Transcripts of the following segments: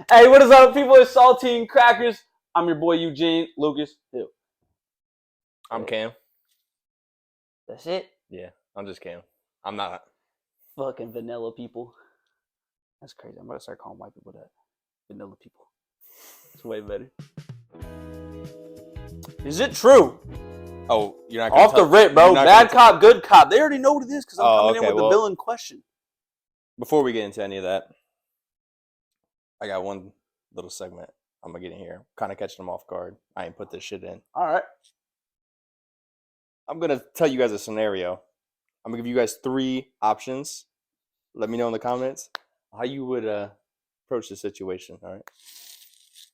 Hey, what is up, people? It's Saltine Crackers. I'm your boy Eugene Lucas Hill. I'm Cam. That's it. Yeah, I'm just Cam. I'm not. Fucking vanilla people. That's crazy. I'm gonna start calling white people that. Vanilla people. It's way better. Is it true? Oh, you're not Off the rip, bro. Bad cop, good cop. They already know what it is because I'm coming in with the villain question. Before we get into any of that, I got one little segment I'm gonna get in here. Kind of catching them off guard. I ain't put this shit in. All right. I'm gonna tell you guys a scenario. I'm gonna give you guys 3 options. Let me know in the comments how you would approach the situation. All right.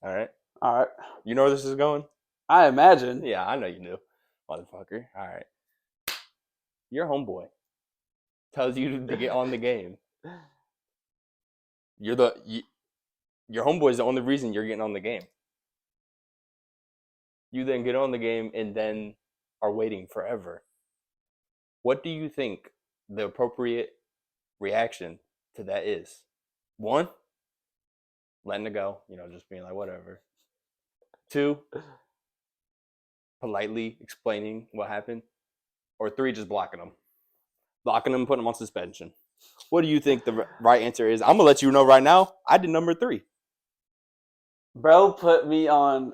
All right. All right. You know where this is going? I imagine. Yeah, I know you do, motherfucker. All right. Your homeboy tells you to get on the game. Your homeboy is the only reason you're getting on the game. You then get on the game and then are waiting forever. What do you think the appropriate reaction to that is? 1, letting it go, just being like, whatever. 2, politely explaining what happened. Or 3, just blocking them. Blocking them, putting them on suspension. What do you think the right answer is? I'm going to let you know right now. I did number 3. Bro put me on.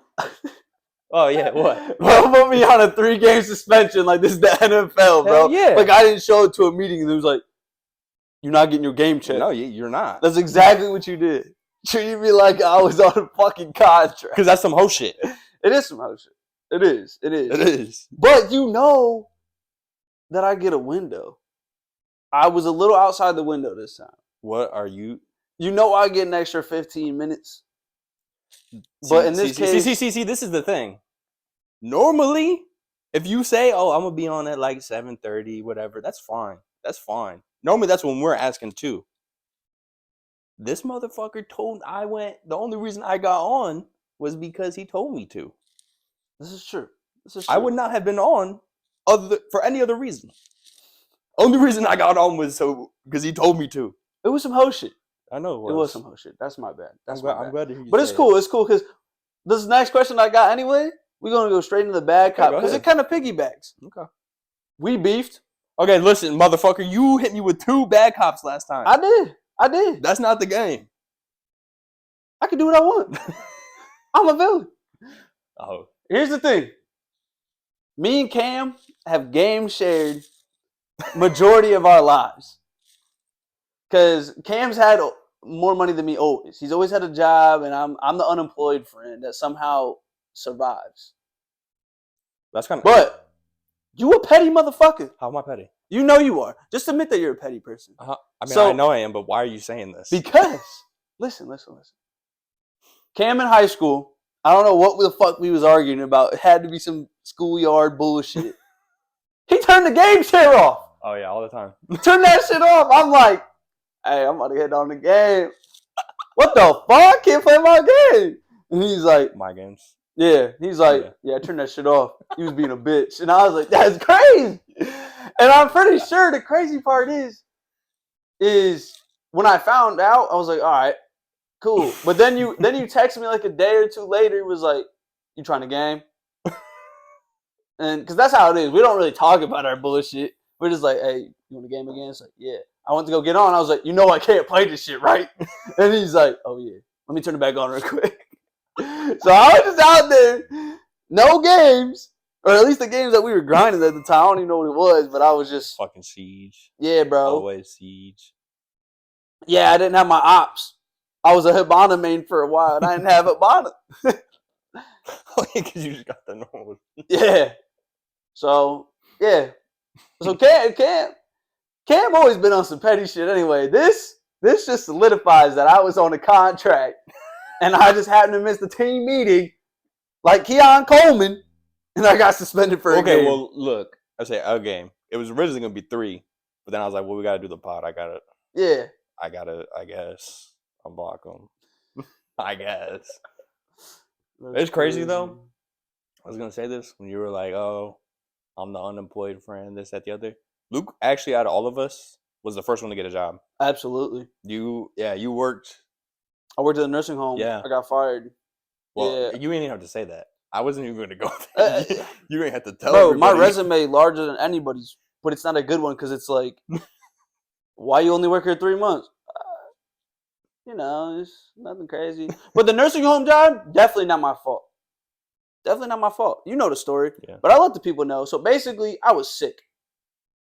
Oh, yeah, what? Bro put me on a 3-game suspension like this is the NFL, bro. Hell yeah. Like, I didn't show it to a meeting and it was like, you're not getting your game checked. No, you're not. That's exactly what you did. Treated me like I was on a fucking contract. Because that's some hoe shit. It is some hoe shit. It is. It is. But you know that I get a window. I was a little outside the window this time. What are you? You know I get an extra 15 minutes. But in this case... See, this is the thing. Normally, if you say, oh, I'm going to be on at like 7:30, whatever, that's fine. That's fine. Normally, that's when we're asking too. This motherfucker the only reason I got on was because he told me to. This is true. I would not have been on for any other reason. Only reason I got on was because he told me to. It was some hoe shit. I know it was some hoe shit. That's my bad. I'm glad to hear you. But it's cool. It's cool because this next question I got anyway, we're going to go straight into the bad cop because it kind of piggybacks. Okay. We beefed. Okay, listen, motherfucker, you hit me with 2 bad cops last time. I did. That's not the game. I can do what I want. I'm a villain. Oh. Here's the thing. Me and Cam have game shared majority of our lives. Because Cam's had more money than me always. He's always had a job, and I'm the unemployed friend that somehow survives. That's kind of... But you a petty motherfucker. How am I petty? You know you are. Just admit that you're a petty person. I mean, I know I am, but why are you saying this? Because, listen. Cam in high school, I don't know what the fuck we was arguing about. It had to be some schoolyard bullshit. He turned the game share off. Oh, yeah, all the time. Turn that shit off. I'm like, hey, I'm about to get on the game. What the fuck? I can't play my game. And he's like, my games. Yeah. He's like, yeah, turn that shit off. He was being a bitch. And I was like, that's crazy. And I'm pretty sure the crazy part is when I found out, I was like, all right, cool. But then you texted me like a day or 2 later. It was like, you trying to game? And because that's how it is. We don't really talk about our bullshit. We're just like, hey, you want to game again? It's like, yeah. I went to go get on. I was like, I can't play this shit, right? And he's like, oh, yeah. Let me turn it back on real quick. So I was just out there, no games, or at least the games that we were grinding at the time. I don't even know what it was, but I was just... Fucking Siege. Yeah, bro. Always Siege. Yeah, I didn't have my ops. I was a Hibana main for a while, and I didn't have Hibana. Oh, yeah, because you just got the normal. Yeah. So, yeah. So Cam always been on some petty shit anyway. This just solidifies that I was on a contract and I just happened to miss the team meeting like Keon Coleman and I got suspended for a game. Okay, well, look. I say a game. It was originally going to be 3, but then I was like, well, we got to do the pod. I guess, unblock them. I guess. It's crazy, though. I was going to say this when you were like, oh, I'm the unemployed friend, this, that, the other. Luke, actually, out of all of us, was the first one to get a job. Absolutely. You worked I worked at a nursing home. Yeah. I got fired. Well, Yeah. you ain't even have to say that. I wasn't even going to go Uh, there. You ain't have to tell Bro, my everybody. resume larger than anybody's, but it's not a good one because it's like, why you only work here 3 months? It's nothing crazy. But the nursing home job, definitely not my fault. Definitely not my fault. You know the story. Yeah. But I let the people know. So basically, I was sick.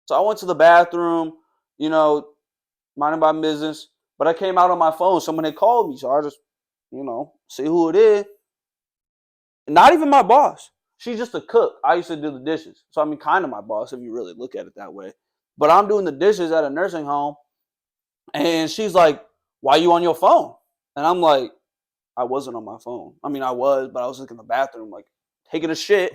So I went to the bathroom, minding my business. But I came out on my phone. Someone had called me. So I just, see who it is. Not even my boss. She's just a cook. I used to do the dishes. So, I mean, kind of my boss if you really look at it that way. But I'm doing the dishes at a nursing home. And she's like, why you on your phone? And I'm like, I wasn't on my phone. I mean, I was, but I was like in the bathroom, like taking a shit,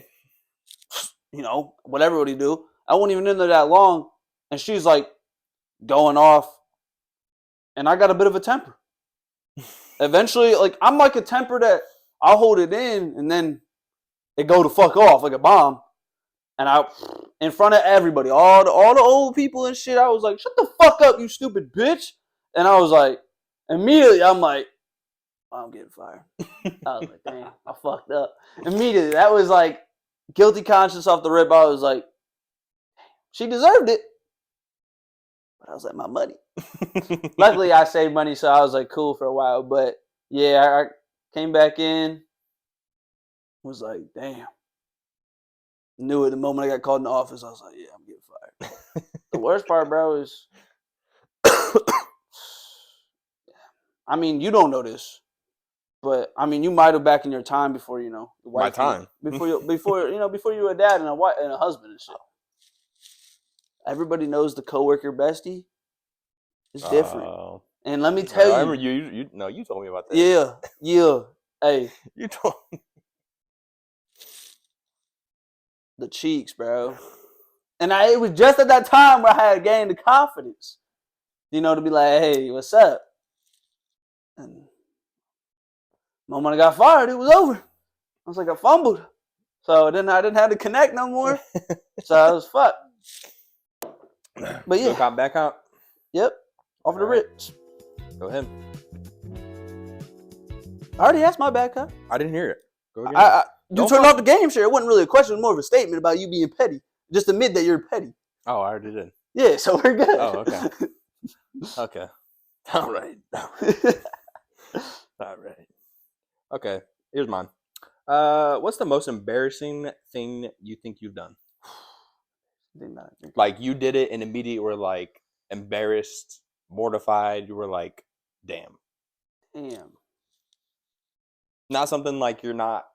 whatever would he do. I wasn't even in there that long. And she's like going off. And I got a bit of a temper. Eventually, like, I'm like a temper that I'll hold it in and then it go to fuck off like a bomb. And I, in front of everybody, all the old people and shit, I was like, shut the fuck up, you stupid bitch. And I was like, immediately, I'm like, I'm getting fired. I was like, damn, I fucked up. Immediately, that was like guilty conscience off the rip. I was like, she deserved it. But I was like, my money. Luckily, I saved money, so I was like, cool for a while. But yeah, I came back in, was like, damn. Knew it the moment I got called in the office. I was like, yeah, I'm getting fired. The worst part, bro, is, I mean, you don't know this. But I mean, you might have back in your time before the wife. My time. Before you were a dad and a wife and a husband and shit. Everybody knows the coworker bestie is different. And let me tell I remember you told me about that. Yeah. Hey, You told me. The cheeks, bro. And it was just at that time where I had gained the confidence, to be like, hey, what's up? And the moment I got fired, it was over. I was like, I fumbled. So then I didn't have to connect no more. So I was fucked. But yeah. Go back out. Yep. Off the rips. Go ahead. I already asked my back cut. I didn't hear it. Go again. You turned off the game share. It wasn't really a question. It was more of a statement about you being petty. Just admit that you're petty. Oh, I already did. Yeah, so we're good. Oh, okay. Okay. All right. All right. Okay. Here's mine. What's the most embarrassing thing you think you've done? Like you did it and immediately were like embarrassed, mortified. You were like, damn. Not something like you're not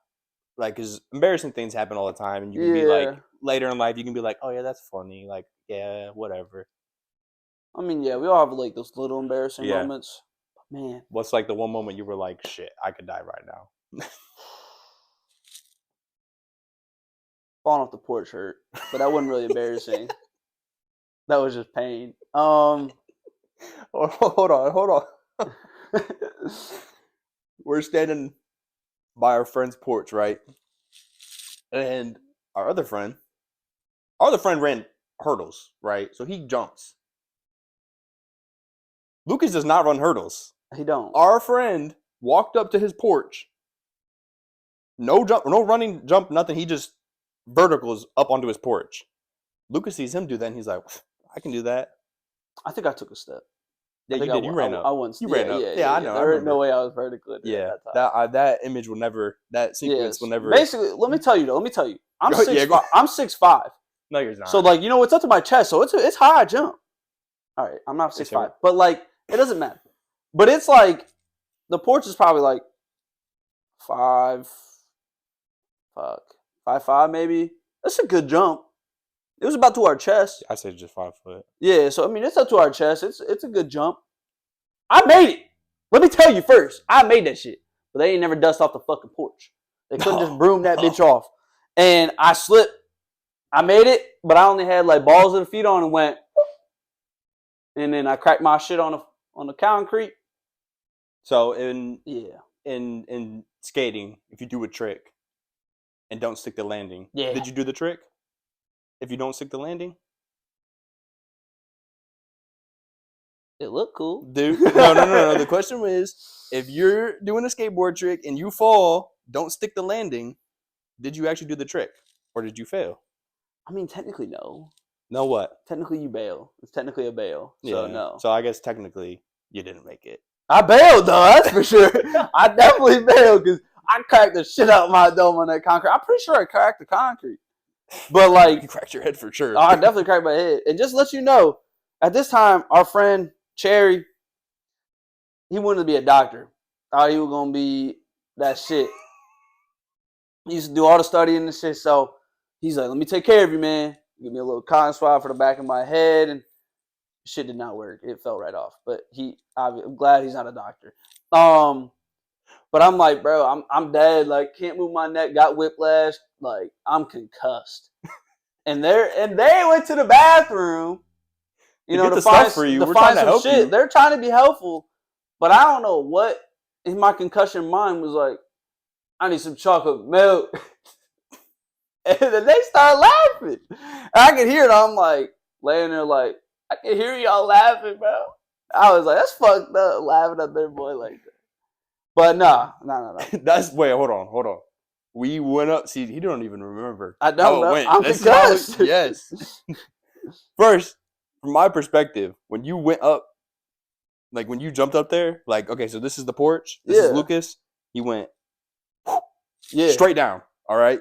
like, because embarrassing things happen all the time, and you can be like later in life you can be like, oh yeah, that's funny, like yeah, whatever. I mean, yeah, we all have like those little embarrassing moments. Man, what's like the one moment you were like, shit, I could die right now? Falling off the porch hurt, but that wasn't really embarrassing. That was just pain. Hold on. We're standing by our friend's porch, right? And our other friend ran hurdles, right? So he jumps. Lucas does not run hurdles. He don't. Our friend walked up to his porch. No jump, no running, jump, nothing. He just verticals up onto his porch. Lucas sees him do that, and he's like, I can do that. I think I took a step. Yeah, you did. You ran up. You ran up. Yeah, I know. There was no way I was vertical. That image will never. That sequence will never. Basically, let me tell you. I'm 6'5". I'm 6'5". No, you're not. So it's up to my chest. So it's high jump. All right, I'm not 6'5", but like it doesn't matter. But it's like the porch is probably like 5'5" maybe. That's a good jump. It was about to our chest. I said just 5 foot. Yeah, so I mean it's up to our chest. It's a good jump. I made it. Let me tell you first. I made that shit. But they ain't never dust off the fucking porch. They couldn't just broom that bitch off. And I slipped. I made it, but I only had like balls of the feet on and went. And then I cracked my shit on the concrete. So in skating, if you do a trick and don't stick the landing, did you do the trick? If you don't stick the landing? It looked cool. Dude, no. The question is, if you're doing a skateboard trick and you fall, don't stick the landing. Did you actually do the trick, or did you fail? I mean, technically, no. No, what? Technically, you bail. It's technically a bail. So, no. So I guess technically you didn't make it. I bailed, though. That's for sure. I definitely bailed because I cracked the shit out of my dome on that concrete. I'm pretty sure I cracked the concrete. But, like, you cracked your head for sure. I definitely cracked my head. And just to let you know, at this time, our friend Cherry, he wanted to be a doctor. Thought he was going to be that shit. He used to do all the studying and shit. So he's like, let me take care of you, man. Give me a little cotton swab for the back of my head. And shit did not work. It fell right off. But I'm glad he's not a doctor. But I'm like, bro, I'm dead. Like, can't move my neck. Got whiplash. Like, I'm concussed. And they went to the bathroom, to find for you. We're trying to help shit. You. They're trying to be helpful, but I don't know what in my concussion mind was like. I need some chocolate milk, and then they start laughing. And I could hear it. I'm like laying there, like I can hear y'all laughing, bro. I was like, that's fucked up, laughing at their boy like that. But no. Wait, hold on. We went up. See, he don't even remember. I don't know. Wait, I'm concussed. Yes. First, from my perspective, when you went up, like when you jumped up there, like, okay, so this is the porch. This is Lucas. He went straight down. All right.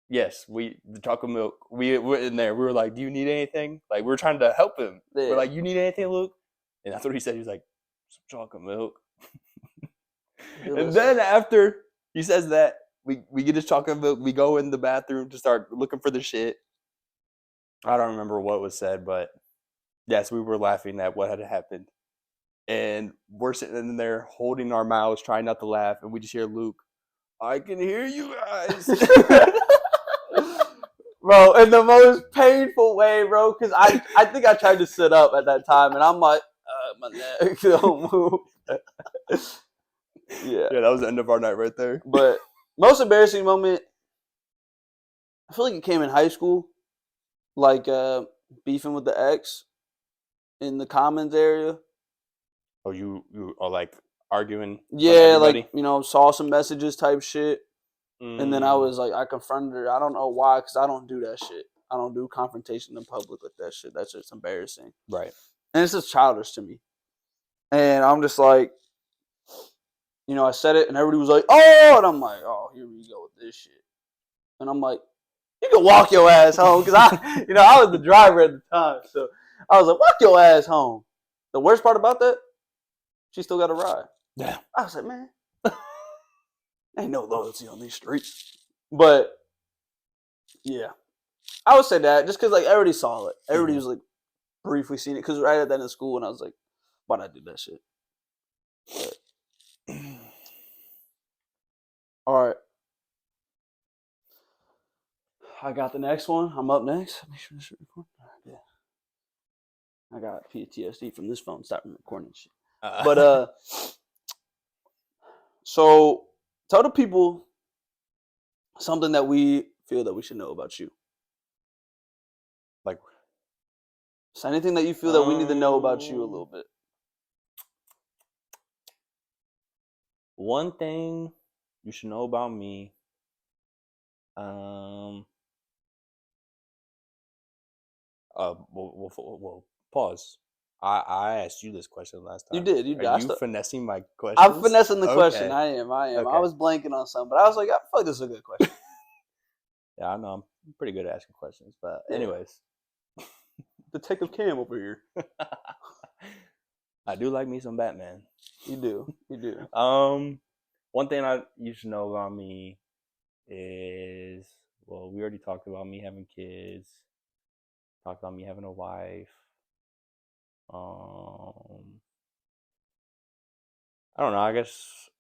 Yes, the chocolate milk. We went in there. We were like, do you need anything? Like, we were trying to help him. Yeah. We're like, you need anything, Luke? And that's what he said. He was like, some chocolate milk. And then after he says that, we get his chocolate milk. We go in the bathroom to start looking for the shit. I don't remember what was said, but yes, we were laughing at what had happened. And we're sitting in there holding our mouths, trying not to laugh. And we just hear Luke, I can hear you guys. Bro, in the most painful way, bro. Because I think I tried to sit up at that time. And I'm like, my neck don't move. Yeah, that was the end of our night right there. But most embarrassing moment, I feel like it came in high school, like beefing with the ex in the commons area. Oh, you are like arguing? Yeah, like saw some messages type shit, and then I was like, I confronted her. I don't know why, because I don't do that shit. I don't do confrontation in public with that shit. That's just embarrassing. Right. And it's just childish to me. And I'm just like, I said it, and everybody was like, oh, and I'm like, oh, here we go with this shit. And I'm like, you can walk your ass home, because I was the driver at the time, so I was like, walk your ass home. The worst part about that, she still got a ride. Yeah. I was like, man, ain't no loyalty on these streets. But yeah, I would say that just because like everybody saw it, everybody was like briefly seen it, because right at the end of school, and I was like, why'd I do that shit? But, all right. I got the next one. I'm up next. Make sure this is recording. Yeah. I got PTSD from this phone. Stop recording shit. But so tell the people something that we feel that we should know about you. Like, so anything that you feel that we need to know about you a little bit. One thing you should know about me. Well, pause. I asked you this question last time. You did. Are you finessing my question? I'm finessing the question. I am. Okay. I was blanking on some, but I was like, I feel like this is a good question. Yeah, I know. I'm pretty good at asking questions, but anyways. Detective Cam over here. I do like me some Batman. You do. One thing you should know about me is, well, we already talked about me having kids. Talked about me having a wife. I don't know. I guess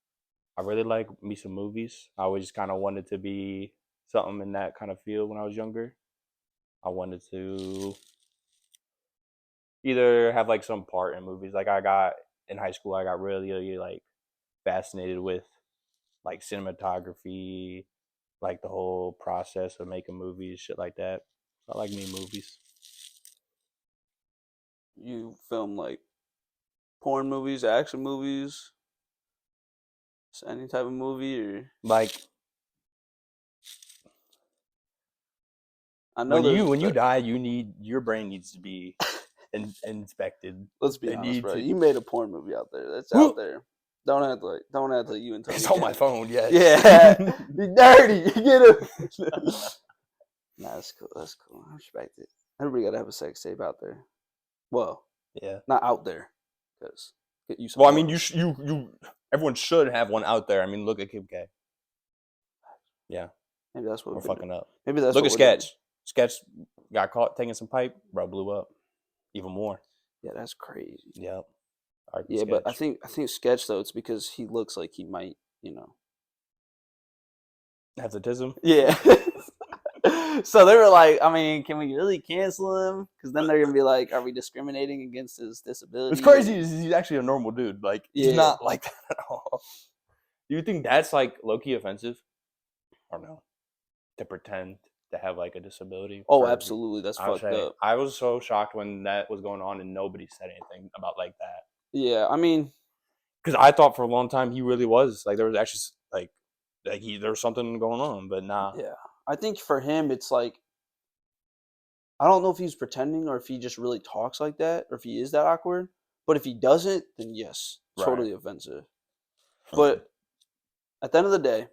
I really like me some movies. I always kind of wanted to be something in that kind of field when I was younger. I wanted to either have like some part in movies. Like in high school, I got really like fascinated with like cinematography, like the whole process of making movies, shit like that. I like me movies. You film like porn movies, action movies, any type of movie, or Like I know there's. when you die, your brain needs to be inspected. Let's be They honest, need bro. to. You made a porn movie out there. That's out there. Don't act like you and Tony. It's on my can't. phone. Yes. Yeah, you dirty. You get it. Nah, that's cool. That's cool. I respect it. Everybody gotta have a sex tape out there. Well, Yeah. not out there, because get you some. Well, I mean, morals. you everyone should have one out there. I mean, look at Kim K. Yeah, Maybe that's what we're we've been fucking doing. up. Maybe that's Look what at we're doing. Sketch. Sketch got caught taking some pipe, bro, blew up even more. Yeah, that's crazy. Yep. Yeah, but I think Sketch though, it's because he looks like he might, Hesitism. Yeah. So they were like, I mean, can we really cancel him? Because then they're gonna be like, are we discriminating against his disability? It's crazy. He's actually a normal dude. Like he's Yeah. not like that at all. Do you think that's like low key offensive? Or no? To pretend to have like a disability? Oh, absolutely. That's fucked up. I was so shocked when that was going on and nobody said anything about like that. Yeah, I mean, because I thought for a long time he really was there was actually there was something going on, but nah. Yeah, I think for him it's like I don't know if he's pretending or if he just really talks like that or if he is that awkward. But if he doesn't, then yes, totally offensive. But at the end of the day,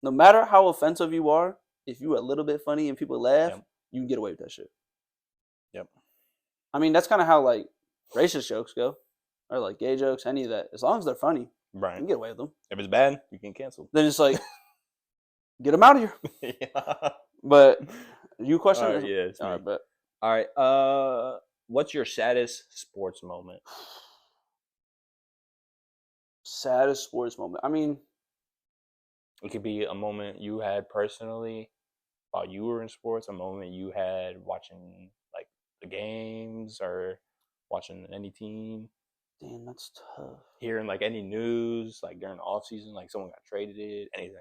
no matter how offensive you are, if you're a little bit funny and people laugh, you can get away with that shit. Yep. I mean, that's kind of how like racist jokes go, or like gay jokes, any of that. As long as they're funny, you can get away with them. If it's bad, you can cancel. Then it's like, get them out of here. Yeah. But you question? Yeah. All right, but all right. What's your saddest sports moment? Saddest sports moment. I mean, it could be a moment you had personally while you were in sports, a moment you had watching like the games or watching any team. Damn, that's tough. Hearing like any news, like during the off season, like someone got traded, anything.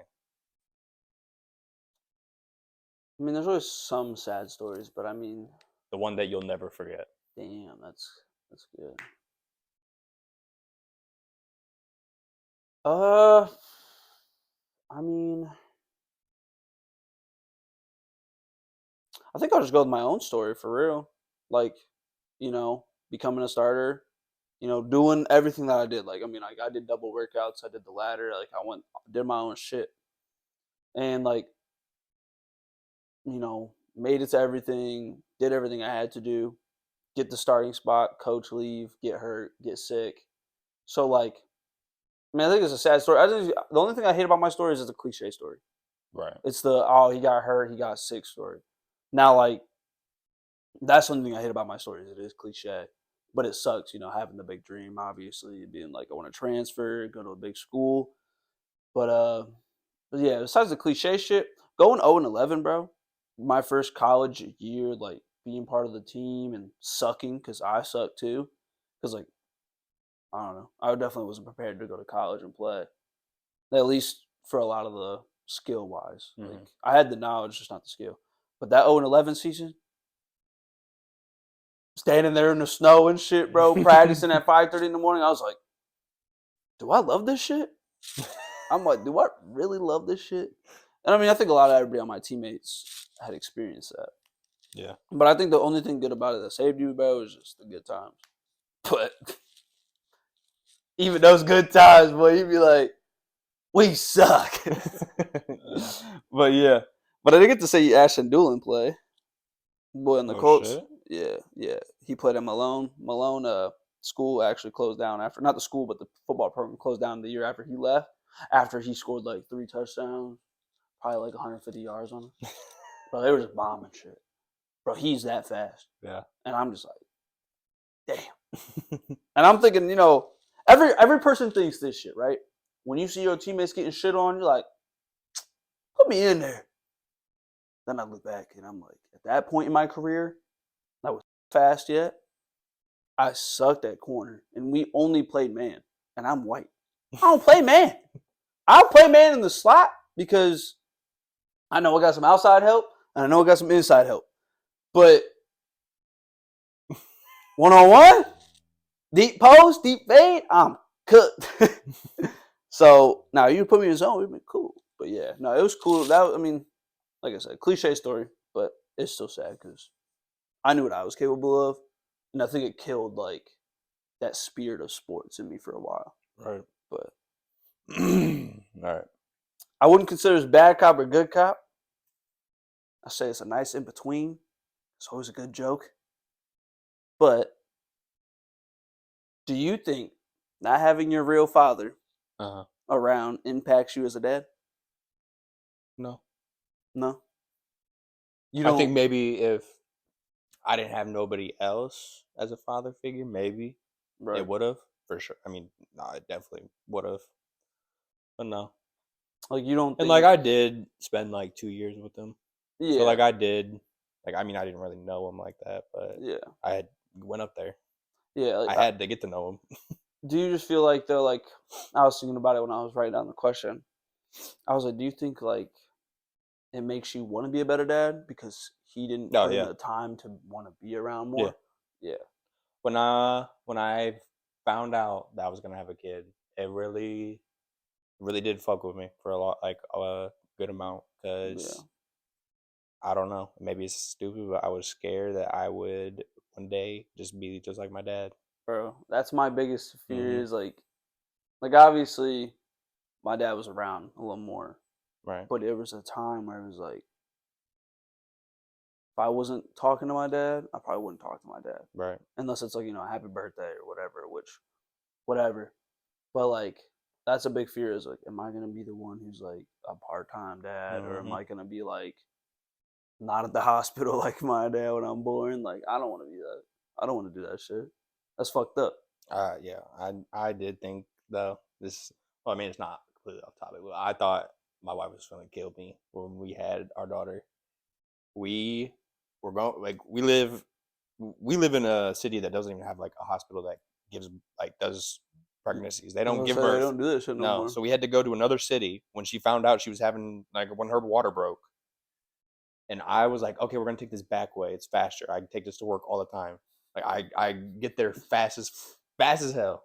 I mean, there's always some sad stories, but I mean, the one that you'll never forget. Damn, that's good. I mean, I think I'll just go with my own story for real. Like, becoming a starter, doing everything that I did. Like, I mean, I did double workouts, I did the ladder, like did my own shit. And like, made it to everything, did everything I had to do, get the starting spot, coach leave, get hurt, get sick. So like, I mean, I think it's a sad story. The only thing I hate about my story is it's a cliche story. Right. It's he got hurt, he got sick story. Now, like, that's one thing I hate about my story is it is cliche. But it sucks, having the big dream, obviously, being like, I want to transfer, go to a big school. But yeah, besides the cliche shit, going 0-11, bro, my first college year, like, being part of the team and sucking, because I suck too. Because, like, I don't know. I definitely wasn't prepared to go to college and play. At least for a lot of the skill-wise. Mm-hmm. Like, I had the knowledge, just not the skill. But that 0-11 season, standing there in the snow and shit, bro, practicing at 5:30 in the morning, I was like, do I love this shit? I'm like, do I really love this shit? And I mean, I think a lot of everybody on my teammates had experienced that. Yeah. But I think the only thing good about it that saved you, bro, is just the good times. But even those good times, boy, you'd be like, we suck. But yeah. But I didn't get to see Ashton Doolin play. Boy in the Colts. Shit? Yeah. He played at Malone. Malone school actually closed down after, not the school, but the football program closed down the year after he left. After he scored like 3 touchdowns, probably like 150 yards on him. Bro, they were just bombing shit. Bro, he's that fast. Yeah. And I'm just like, damn. And I'm thinking, every person thinks this shit, right? When you see your teammates getting shit on, you're like, put me in there. Then I look back and I'm like, at that point in my career, I was fast yet. I sucked at corner, and we only played man, and I'm white. I don't play man. I'll play man in the slot because I know I got some outside help, and I know I got some inside help. But 1-on-1, deep post, deep fade, I'm cooked. So now you put me in zone, it'd be cool. But yeah, no, it was cool. Like I said, cliche story, but it's still sad because I knew what I was capable of, and I think it killed like that spirit of sports in me for a while. Right. But All right. I wouldn't consider it bad cop or good cop. I say it's a nice in between. It's always a good joke. But do you think not having your real father around impacts you as a dad? No. No. You I don't. think maybe if I didn't have nobody else as a father figure, maybe Right. it would have for sure. I mean, no, it definitely would have. But no. Like you don't. And Think, like I did spend like 2 years with him. Yeah. So like I did. Like I mean, I didn't really know him like that, but yeah. I had went up there. Yeah. Like, I had to get to know him. Do you just feel like though? Like I was thinking about it when I was writing down the question. I was like, do you think like it makes you want to be a better dad because he didn't Oh, put in yeah. the time to want to be around more? Yeah. When I found out that I was gonna have a kid, it really did fuck with me for a good amount because I don't know, maybe it's stupid, but I was scared that I would one day just be just like my dad. Bro, that's my biggest fear is like obviously my dad was around a little more, Right. but there was a time where it was like if I wasn't talking to my dad, I probably wouldn't talk to my dad. Right. Unless it's like, happy birthday or whatever, whatever. But like that's a big fear is like, am I gonna be the one who's like a part-time dad, or am I gonna be like not at the hospital like my dad when I'm born? Like I don't want to be that. I don't want to do that shit. That's fucked up. Yeah, I did think though this. Well, I mean, it's not completely off topic, but I thought my wife was gonna kill me when we had our daughter. We were going like we live in a city that doesn't even have like a hospital that does pregnancies. They don't give birth. They don't do that shit no more. So we had to go to another city when she found out she was having when her water broke. And I was like, okay, we're gonna take this back way. It's faster. I can take this to work all the time. Like I get there fast as hell.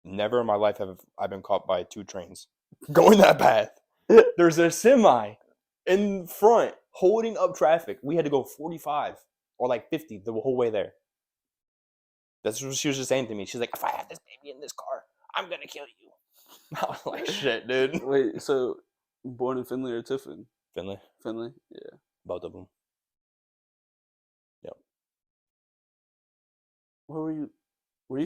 Never in my life have I been caught by 2 trains going that path. There's a semi in front holding up traffic. We had to go 45 or like 50 the whole way there. That's what she was just saying to me. She's like, if I have this baby in this car, I'm gonna kill you. I was like, shit, dude. Wait, so born in Findlay or Tiffin? Finley. Yeah. Both of them. Yep. Where were you?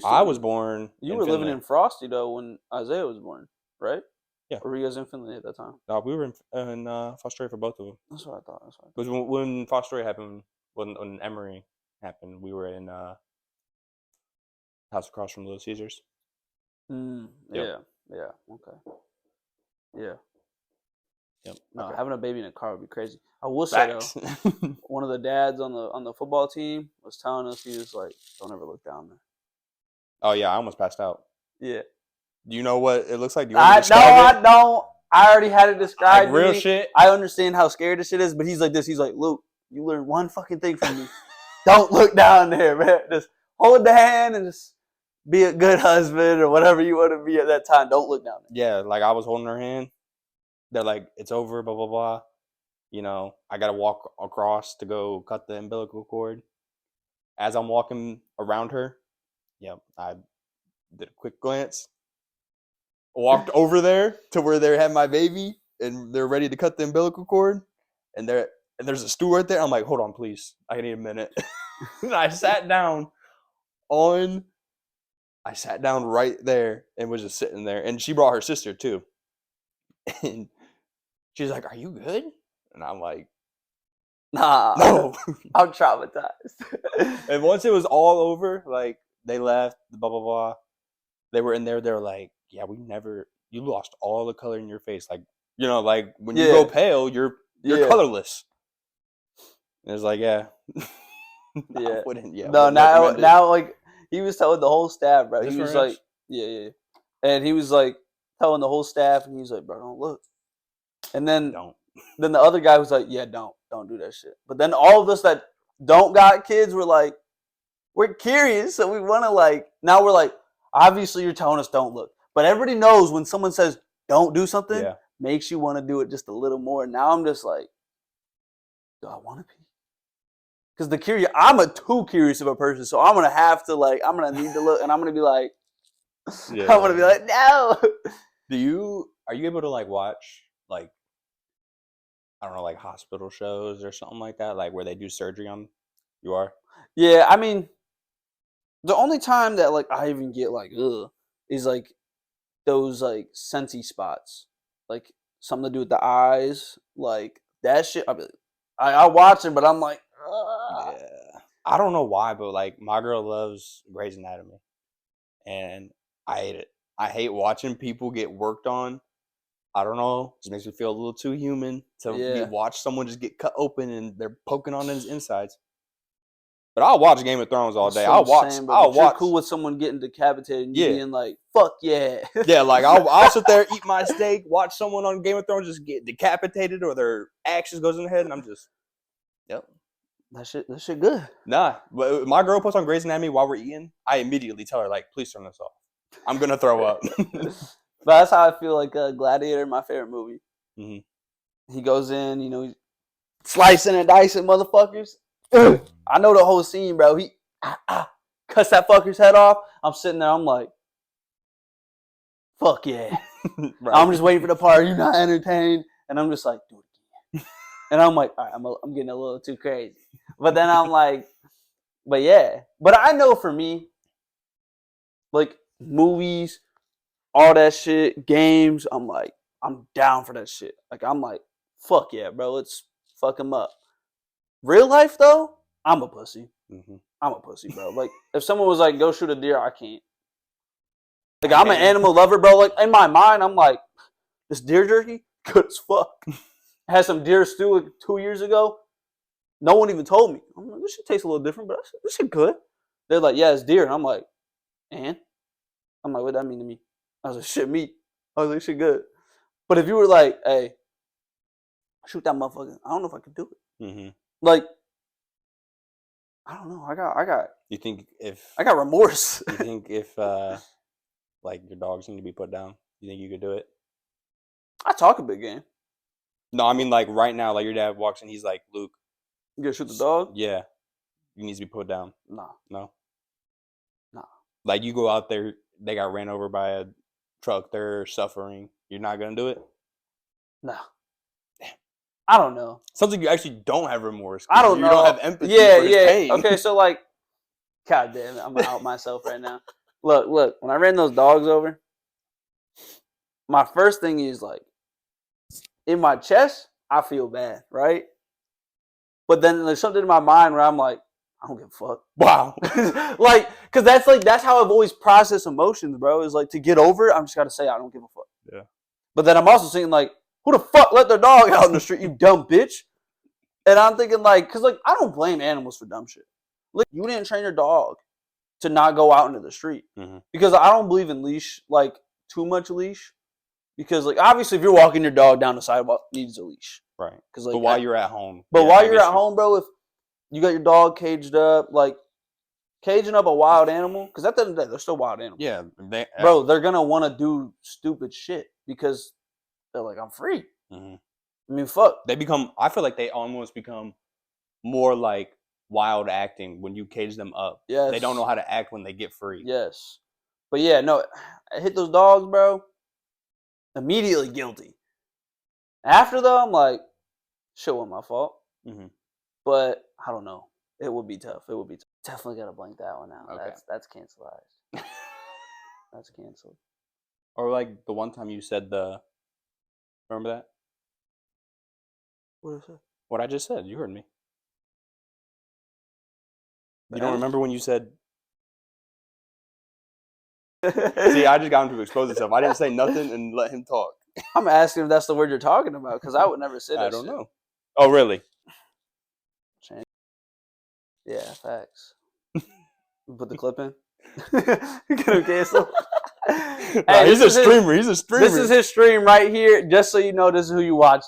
I was born. You were living in Frosty though when Isaiah was born, right? Yeah. Or were you guys in Findlay at that time? No, we were in Fostoria for both of them. That's what I thought. Because when Fostoria happened, when Emory happened, we were in house across from Little Caesars. Yep. Yeah. Okay. Yeah. Yep. No, okay. Having a baby in a car would be crazy. I will say though, one of the dads on the football team was telling us, he was like, "Don't ever look down there." Oh yeah, I almost passed out. Yeah. Do you know what it looks like? Do you I don't. I already had it described. Like real shit. I understand how scared this shit is, but he's like this. He's like, Luke, you learn one fucking thing from me. Don't look down there, man. Just hold the hand and just be a good husband or whatever you want to be at that time. Don't look down there. Yeah, like I was holding her hand. They're like, it's over, blah, blah, blah. You know, I got to walk across to go cut the umbilical cord. As I'm walking around her, I did a quick glance. Walked over there to where they had my baby, and they're ready to cut the umbilical cord. And there's a stool right there. I'm like, hold on, please. I need a minute. And I sat down right there and was just sitting there. And she brought her sister too. And she's like, are you good? And I'm like, nah, no. I'm traumatized. And once it was all over, like they left, blah, blah, blah. They were in there. They were like, yeah, you lost all the color in your face. Like, like when you go pale, you're colorless. And it's like, yeah. Yeah. No, now, like, he was telling the whole staff, bro. He was like, yeah. And he was like telling the whole staff, and he was like, bro, don't look. And then the other guy was like, yeah, don't do that shit. But then all of us that don't got kids, we're curious, so we want to now we're like, obviously you're telling us don't look, but everybody knows when someone says don't do something, makes you want to do it just a little more. Now I'm just like, do I want to pee? Because I'm too curious of a person, so I'm gonna have to I'm gonna need to look, and I'm gonna be like, I'm gonna be like, no. Are you able to watch I don't know, hospital shows or something like that, where they do surgery on? You are? Yeah, I mean, the only time that I even get ugh is those sensey spots, something to do with the eyes, that shit. I watch it, but I'm like, ugh. Yeah. I don't know why, but my girl loves Grey's Anatomy, and I hate it. I hate watching people get worked on. I don't know. It just makes me feel a little too human to watch someone just get cut open and they're poking on his insides. But I'll watch Game of Thrones all day. I'll watch. You're cool with someone getting decapitated and you being like, "Fuck yeah." Yeah, I'll sit there, eat my steak, watch someone on Game of Thrones just get decapitated or their axe goes in the head, and I'm just, yep. That shit good. Nah, but my girl puts on Grey's Anatomy while we're eating. I immediately tell her please turn this off. I'm gonna throw up. But that's how I feel Gladiator, my favorite movie. Mm-hmm. He goes in, he's slicing and dicing motherfuckers. I know the whole scene, bro. He cuts that fucker's head off. I'm sitting there, I'm like, fuck yeah. Right. I'm just waiting for the part. You're not entertained. And I'm just like, do it again. And I'm like, all right, I'm getting a little too crazy. But then I'm like, but yeah. But I know for me, movies, all that shit, games, I'm down for that shit. I'm like, fuck yeah, bro. Let's fuck him up. Real life, though, I'm a pussy. Mm-hmm. I'm a pussy, bro. If someone was like, go shoot a deer, I can't. I'm an animal lover, bro. In my mind, I'm like, this deer jerky, good as fuck. I had some deer stew 2 years ago. No one even told me. I'm like, this shit tastes a little different, but this shit good. They're like, yeah, it's deer. And I'm like, and? I'm like, what that mean to me? I was like, shit, meat. I was like, shit good. But if you were like, hey, shoot that motherfucker, I don't know if I could do it. Mm-hmm. I don't know. I got. You think if I got remorse? You think if your dogs need to be put down, you think you could do it? I talk a big game. No, I mean right now, your dad walks in, he's like, Luke, you gonna shoot the dog? Yeah, he needs to be put down. No. You go out there, they got ran over by a truck, they're suffering. You're not gonna do it? No. I don't know. Sounds like you actually don't have remorse. I don't know. You don't have empathy for his pain. Okay, so God damn it, I'm gonna out myself right now. Look, when I ran those dogs over, my first thing is in my chest, I feel bad, right? But then there's something in my mind where I'm like, I don't give a fuck. Wow. Cause that's how I've always processed emotions, bro. Is to get over it, I'm just gotta say I don't give a fuck. Yeah. But then I'm also thinking who the fuck let their dog out in the street, you dumb bitch? And I'm thinking cause I don't blame animals for dumb shit. You didn't train your dog to not go out into the street. Mm-hmm. Because I don't believe in leash, too much leash. Because obviously if you're walking your dog down the sidewalk, it needs a leash. Right. Because but while you're at home. But while you're at home, bro, if you got your dog caged up, caging up a wild animal, because at the end of the day, they're still wild animals. Yeah. Bro, they're going to want to do stupid shit because they're like, I'm free. Mm-hmm. I mean, fuck. I feel like they almost become more wild acting when you cage them up. Yes. They don't know how to act when they get free. Yes. But yeah, no, I hit those dogs, bro. Immediately guilty. After though, I'm like, shit wasn't my fault. Mm-hmm. But I don't know. It would be tough. Definitely gotta blank that one out. Okay. That's cancelized. That's canceled. Or the one time you said remember that? What did I say? What I just said. You heard me. You don't remember when you said? See, I just got him to expose himself. I didn't say nothing and let him talk. I'm asking if that's the word you're talking about because I would never say that. I don't know. Oh, really? Yeah, facts. Put the clip in. Get him canceled. Hey, he's a streamer. He's a streamer. This is his stream right here. Just so you know, this is who you watch.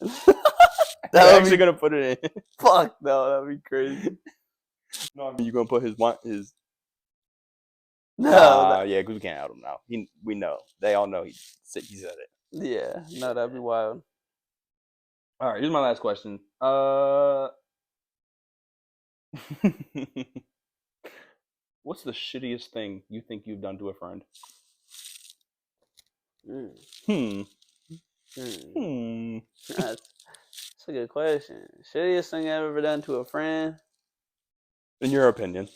They're actually gonna put it in. Fuck no, that'd be crazy. No, I mean you're gonna put his. No, Yeah, because we can't out him now. We know. They all know he said it. yeah, no, that'd be wild. All right, here's my last question. What's the shittiest thing you think you've done to a friend? That's a good question. Shittiest thing I've ever done to a friend? In your opinion?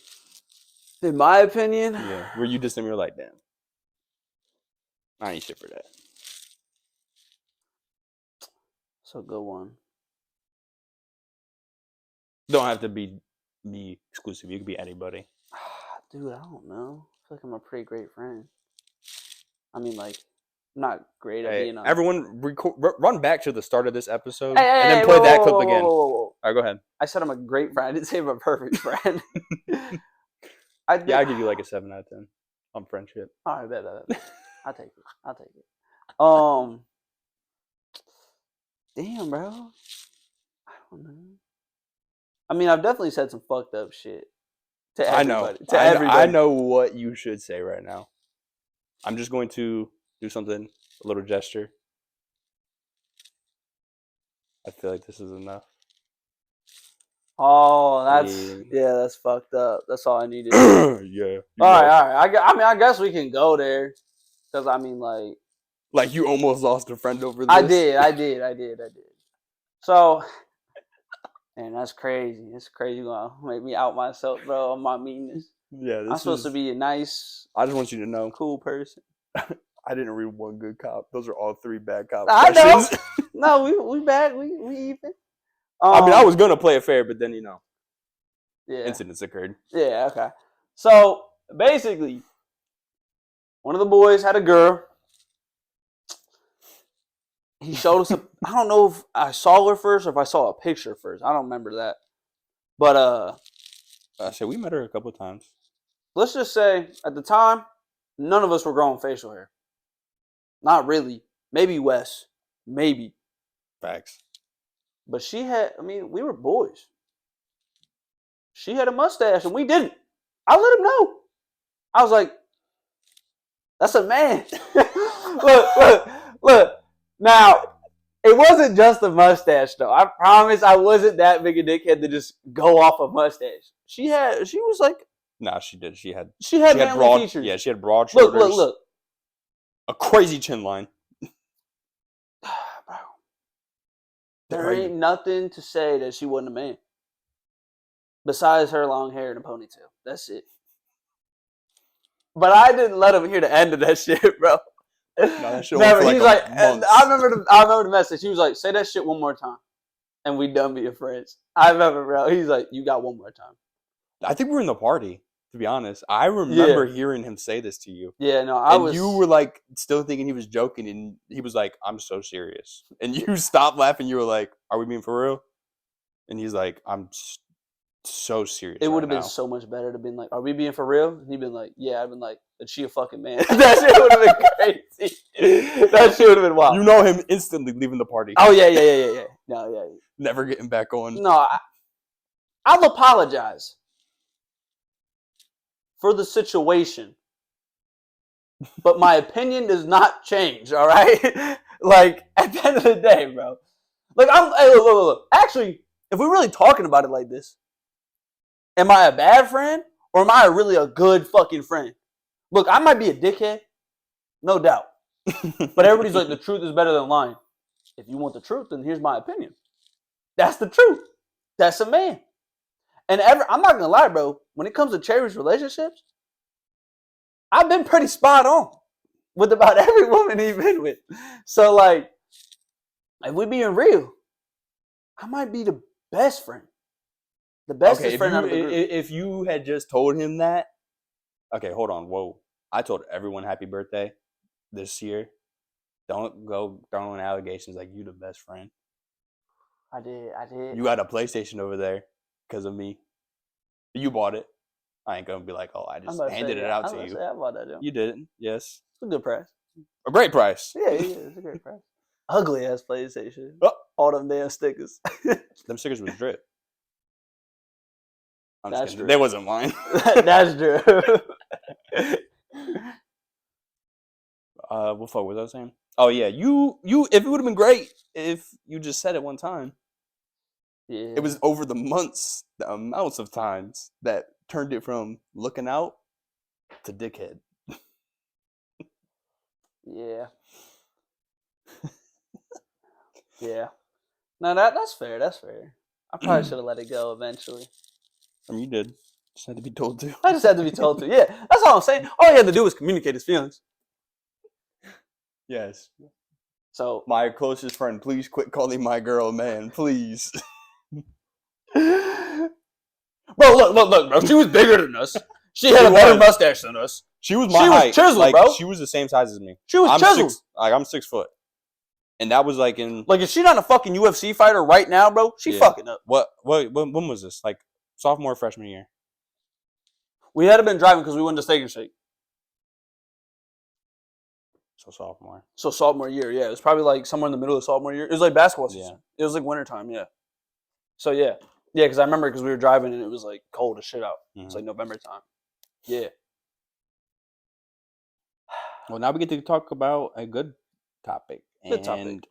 In my opinion? Yeah. Where you just you're like, damn, I ain't shit for that. That's a good one. Don't have to be exclusive. You could be anybody. Dude, I don't know. I feel like I'm a pretty great friend. I mean, like, I'm not great at being on. Everyone, run back to the start of this episode and then play that clip again. Whoa. All right, go ahead. I said I'm a great friend. I didn't say I'm a perfect friend. I'll give you like a 7 out of 10 on friendship. All right, bet. I'll take it. Damn, bro. I don't know. I mean, I've definitely said some fucked up shit to everybody. I know what you should say right now. I'm just going to do something, a little gesture. I feel like this is enough. Oh, that's fucked up. That's all I needed. Yeah. All right. I guess we can go there, because I mean, like you almost lost a friend over this. I did. So, man, that's crazy. It's crazy. You're gonna make me out myself, bro. On my meanness. Yeah, I'm supposed to be a nice. I just want you to know, cool person. I didn't read one good cop. Those are all 3 bad cop I questions. know. No, we bad. We even. I mean, I was gonna play it fair, but then incidents occurred. Yeah. Okay. So basically, one of the boys had a girl. He showed us I don't know if I saw her first or if I saw a picture first. I don't remember that. But I said we met her a couple of times. Let's just say at the time, none of us were growing facial hair. Not really. Maybe Wes. Maybe. Facts. But she had, we were boys. She had a mustache and we didn't. I let him know. I was like, that's a man. Look. Now, it wasn't just a mustache though. I promise I wasn't that big a dickhead to just go off a mustache. She was like. Nah, she did. She had broad features. Yeah, she had broad shoulders. Look. A crazy chin line. Bro. There ain't nothing to say that she wasn't a man. Besides her long hair and a ponytail. That's it. But I didn't let him hear the end of that shit, bro. No, that shit Never. He's like, I remember the message. He was like, say that shit one more time. And we done being friends. I remember, bro. He's like, you got one more time. I think we were in the party, to be honest. I remember hearing him say this to you. Yeah, no, you were like still thinking he was joking, and he was like, I'm so serious. And you stopped laughing. You were like, are we being for real? And he's like, I'm so serious. It would have been so much better to been like, are we being for real? And he'd been like, yeah. I've been like, is she a fucking man? That shit would have been crazy. That shit would have been wild. You know him instantly leaving the party. Oh, yeah. No, yeah. Never getting back on. No, I'll apologize for the situation. But my opinion does not change, all right? Like, at the end of the day, bro. Like, hey, look. Actually, if we're really talking about it like this, am I a bad friend or am I really a good fucking friend? Look, I might be a dickhead, no doubt. But everybody's like, the truth is better than lying. If you want the truth, then here's my opinion. That's the truth. That's a man. And I'm not going to lie, bro. When it comes to cherished relationships, I've been pretty spot on with about every woman he's been with. So, like, if we being real, I might be the best friend. The bestest friend out of the group. If you had just told him that, okay, hold on, whoa. I told everyone happy birthday this year. Don't go throwing allegations like you the best friend. I did. You got a PlayStation over there because of me. You bought it. I ain't gonna be like, oh, I just handed it out to you. I bought that. You didn't. Yes. It's a good price. A great price. Yeah, it's a great price. Ugly ass PlayStation. All them damn stickers. Them stickers was drip. I'm just That's kidding. true. They wasn't mine. That's true. What fuck was I saying? Oh yeah, you. If it would have been great if you just said it one time. Yeah. It was over the months, the amounts of times that turned it from looking out to dickhead. Yeah. Yeah. No, that's fair. That's fair. I probably should have let it go eventually. I mean, you did. Just had to be told to. I just had to be told to. Yeah, that's all I'm saying. All he had to do was communicate his feelings. Yes. So, My closest friend, please quit calling my girl man, please. bro, look, bro. She was bigger than us. She had a better mustache than us. She was my She was height. chiseled, like, bro. She was the same size as me. She was chiseled. I'm 6 foot. And that was like in Like, if she's not a fucking UFC fighter right now, bro, she fucking up. when was this? Like sophomore, freshman year. We had been driving because we went to Steak and Shake. So sophomore. So sophomore year, yeah. It was probably like somewhere in the middle of sophomore year. It was like basketball season. It was like wintertime, yeah. So yeah. Yeah, because I remember because we were driving and it was like cold as shit out. Mm-hmm. It's like November time. Yeah. Well, now we get to talk about a good topic. Good topic.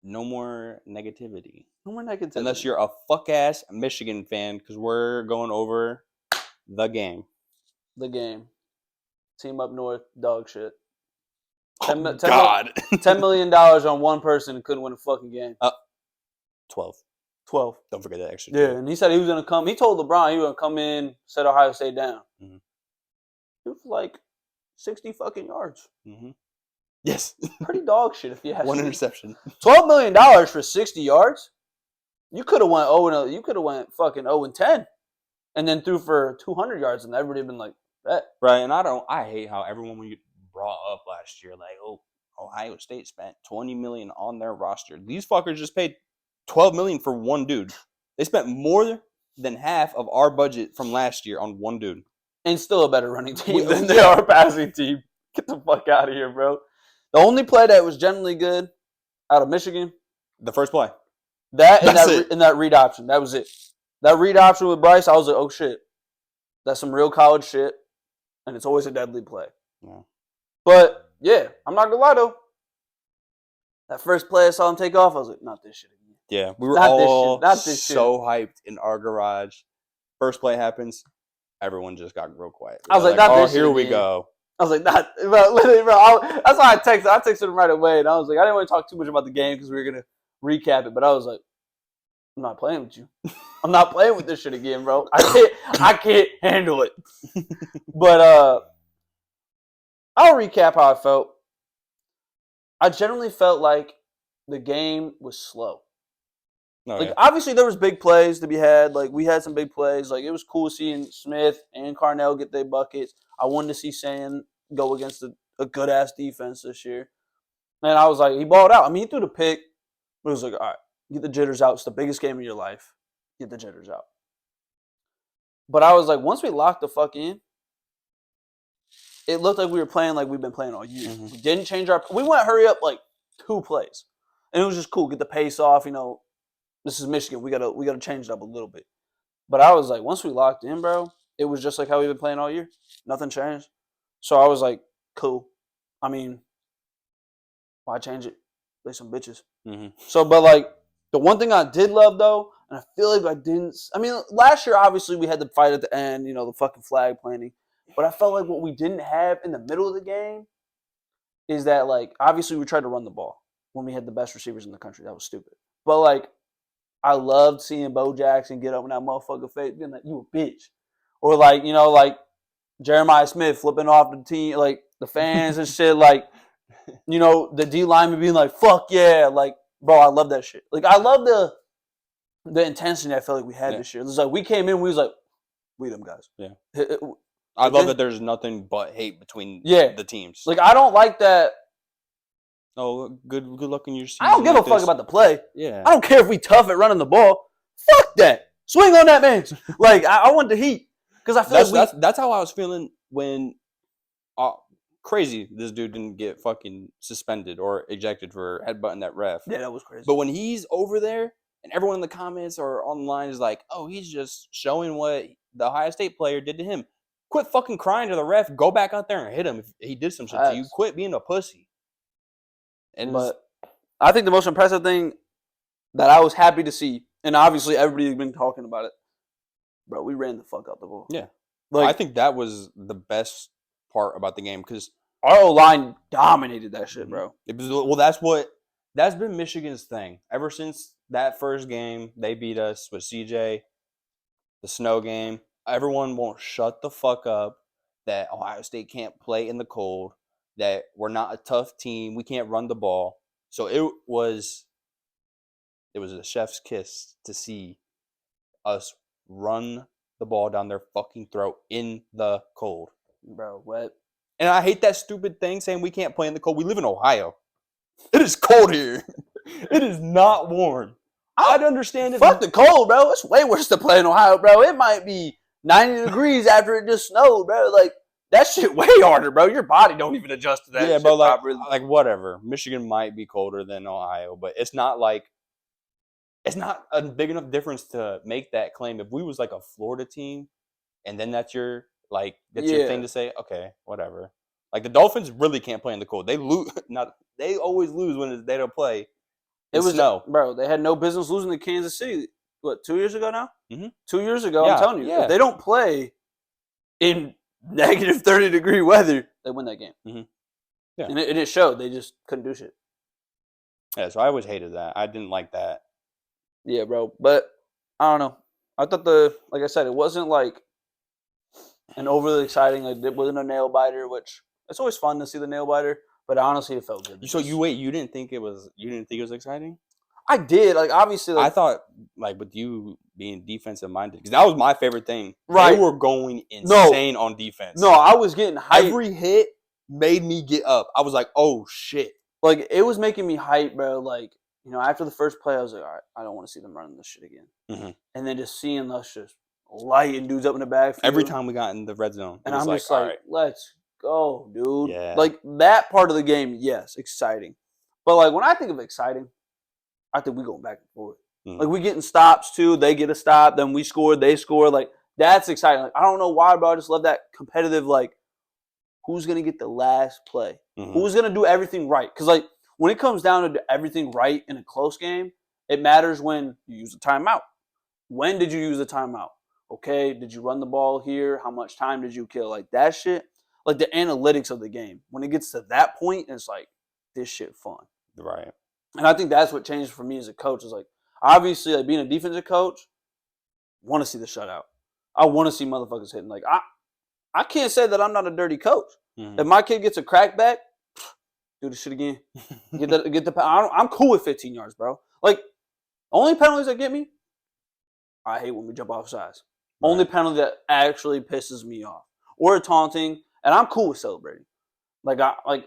No more negativity. No more negativity. Unless you're a fuck-ass Michigan fan, because we're going over the game. The game. Team up north, dog shit. God. $10 million on one person and couldn't win a fucking game. 12. 12. Don't forget that extra. Yeah, and he said he was going to come. He told LeBron he was going to come in, set Ohio State down. Mm-hmm. It was like 60 fucking yards. Mm-hmm. Yes. Pretty dog shit if you ask me. One interception. $12 million for 60 yards? You could have went 0-0. You could have went fucking 0-10 and then threw for 200 yards and everybody would have been like, bet. Right, and I hate how everyone when you brought up last year, like, oh, Ohio State spent $20 million on their roster. These fuckers just paid $12 million for one dude. They spent more than half of our budget from last year on one dude. And still a better running team than they are a passing team. Get the fuck out of here, bro. The only play that was generally good out of Michigan. The first play. That and that read option. That was it. That read option with Bryce, I was like, oh shit. That's some real college shit. And it's always a deadly play. Yeah. But yeah, I'm not gonna lie though. That first play I saw him take off, I was like, not this shit again. Yeah, we were all so hyped in our garage. First play happens, everyone just got real quiet. I was like, not this shit here again. we go. I was like, not, bro, literally, bro. That's why I texted him right away, and I was like, I didn't want to talk too much about the game because we were gonna recap it, but I was like, I'm not playing with you. I'm not playing with this shit again, bro. I can't handle it. But I'll recap how I felt. I generally felt like the game was slow. Obviously there was big plays to be had. Like, we had some big plays. Like, it was cool seeing Smith and Carnell get their buckets. I wanted to see Sand go against a good-ass defense this year. And I was like, he balled out. I mean, he threw the pick. But it was like, all right, get the jitters out. It's the biggest game of your life. Get the jitters out. But I was like, once we locked the fuck in, it looked like we were playing like we've been playing all year. Mm-hmm. We didn't change we went hurry up like 2 plays. And it was just cool. Get the pace off, you know. This is Michigan. We gotta change it up a little bit. But I was like, once we locked in, bro, it was just like how we've been playing all year. Nothing changed. So I was like, cool. I mean, why change it? Play some bitches. Mm-hmm. So, but like, the one thing I did love though, and I feel like last year obviously we had the fight at the end, you know, the fucking flag planting. But I felt like what we didn't have in the middle of the game is that, like, obviously we tried to run the ball when we had the best receivers in the country. That was stupid. But like, I loved seeing Bo Jackson get up in that motherfucker face, being like, you a bitch. Or like, you know, like Jeremiah Smith flipping off the team, like the fans and shit. Like, you know, the D lineman being like, fuck yeah. Like, bro, I love that shit. Like, I love the intensity I felt like we had this year. It was like, we came in, we was like, we them guys. Yeah. I love that there's nothing but hate between the teams. Like, I don't like that. Oh, good luck in your season. I don't give a fuck about the play. Yeah. I don't care if we tough at running the ball. Fuck that. Swing on that man. Like, I want the heat. Because I feel that's how I was feeling when crazy this dude didn't get fucking suspended or ejected for headbutting that ref. Yeah, that was crazy. But when he's over there and everyone in the comments or online is like, oh, he's just showing what the Ohio State player did to him. Quit fucking crying to the ref. Go back out there and hit him if he did some shit to you. Quit being a pussy. But I think the most impressive thing that I was happy to see, and obviously everybody's been talking about it, bro, we ran the fuck out the ball. Yeah. Like, I think that was the best part about the game because our O-line dominated that shit, bro. It was, that's been Michigan's thing. Ever since that first game, they beat us with CJ, the snow game. Everyone won't shut the fuck up that Ohio State can't play in the cold, that we're not a tough team, we can't run the ball. So it was a chef's kiss to see us run the ball down their fucking throat in the cold. Bro, what? And I hate that stupid thing saying we can't play in the cold. We live in Ohio. It is cold here. It is not warm. I'd understand if... Fuck the cold, bro. It's way worse to play in Ohio, bro. It might be 90 degrees after it just snowed, bro. Like, that shit way harder, bro. Your body don't even adjust to that shit. Bro, like whatever. Michigan might be colder than Ohio, but it's not like... It's not a big enough difference to make that claim. If we was like a Florida team, and then that's your thing to say, okay, whatever. Like the Dolphins really can't play in the cold. They lose. They always lose when they don't play. It was snow, bro. They had no business losing to Kansas City. What, 2 years ago now? Mm-hmm. 2 years ago, I'm telling you, if they don't play in negative 30-degree weather, they win that game. Mm-hmm. Yeah, and it showed. They just couldn't do shit. Yeah, so I always hated that. I didn't like that. Yeah, bro. But I don't know. I thought like I said, it wasn't like an overly exciting. Like it wasn't a nail biter, which it's always fun to see the nail biter. But honestly, it felt good. So you didn't think it was exciting? I did. Like obviously, I thought like with you being defensive minded, because that was my favorite thing. Right, they were going insane on defense. No, I was getting hyped. Every hit made me get up. I was like, oh shit! Like it was making me hype, bro. Like after the first play, I was like, all right, I don't want to see them running this shit again. Mm-hmm. And then just seeing us just lighting dudes up in the backfield every time we got in the red zone, and I'm just like, let's go, dude. Yeah. Like that part of the game, yes, exciting. But like when I think of exciting, I think we going back and forth. Mm-hmm. Like we getting stops too. They get a stop, then we score, they score. Like that's exciting. Like I don't know why, bro. I just love that competitive. Like who's gonna get the last play? Mm-hmm. Who's gonna do everything right? Because like when it comes down to everything right in a close game, it matters when you use a timeout. When did you use a timeout? Okay, did you run the ball here? How much time did you kill? Like that shit. Like the analytics of the game. When it gets to that point, it's like this shit fun. Right. And I think that's what changed for me as a coach. Is like obviously like being a defensive coach, want to see the shutout. I want to see motherfuckers hitting. Like I can't say that I'm not a dirty coach. Mm-hmm. If my kid gets a crackback, do the shit again. Get the. I'm cool with 15 yards, bro. Like only penalties that get me, I hate when we jump off sides. Right. Only penalty that actually pisses me off, or taunting, and I'm cool with celebrating. Like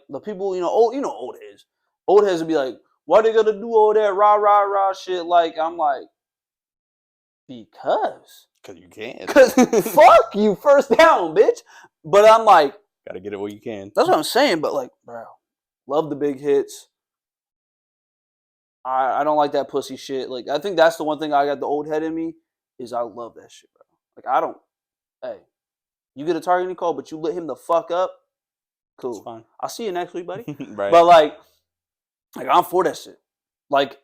the people, old heads. Old heads would be like, why they gotta do all that rah rah rah shit? Like I'm like, because you can. Fuck you, first down, bitch. But I'm like, gotta get it where you can. That's what I'm saying. But like, bro, love the big hits. I don't like that pussy shit. Like I think that's the one thing I got the old head in me is I love that shit, bro. Like hey, you get a targeting call, but you lit him the fuck up. Cool. That's fine. I'll see you next week, buddy. Right. But like I'm for that shit. Like,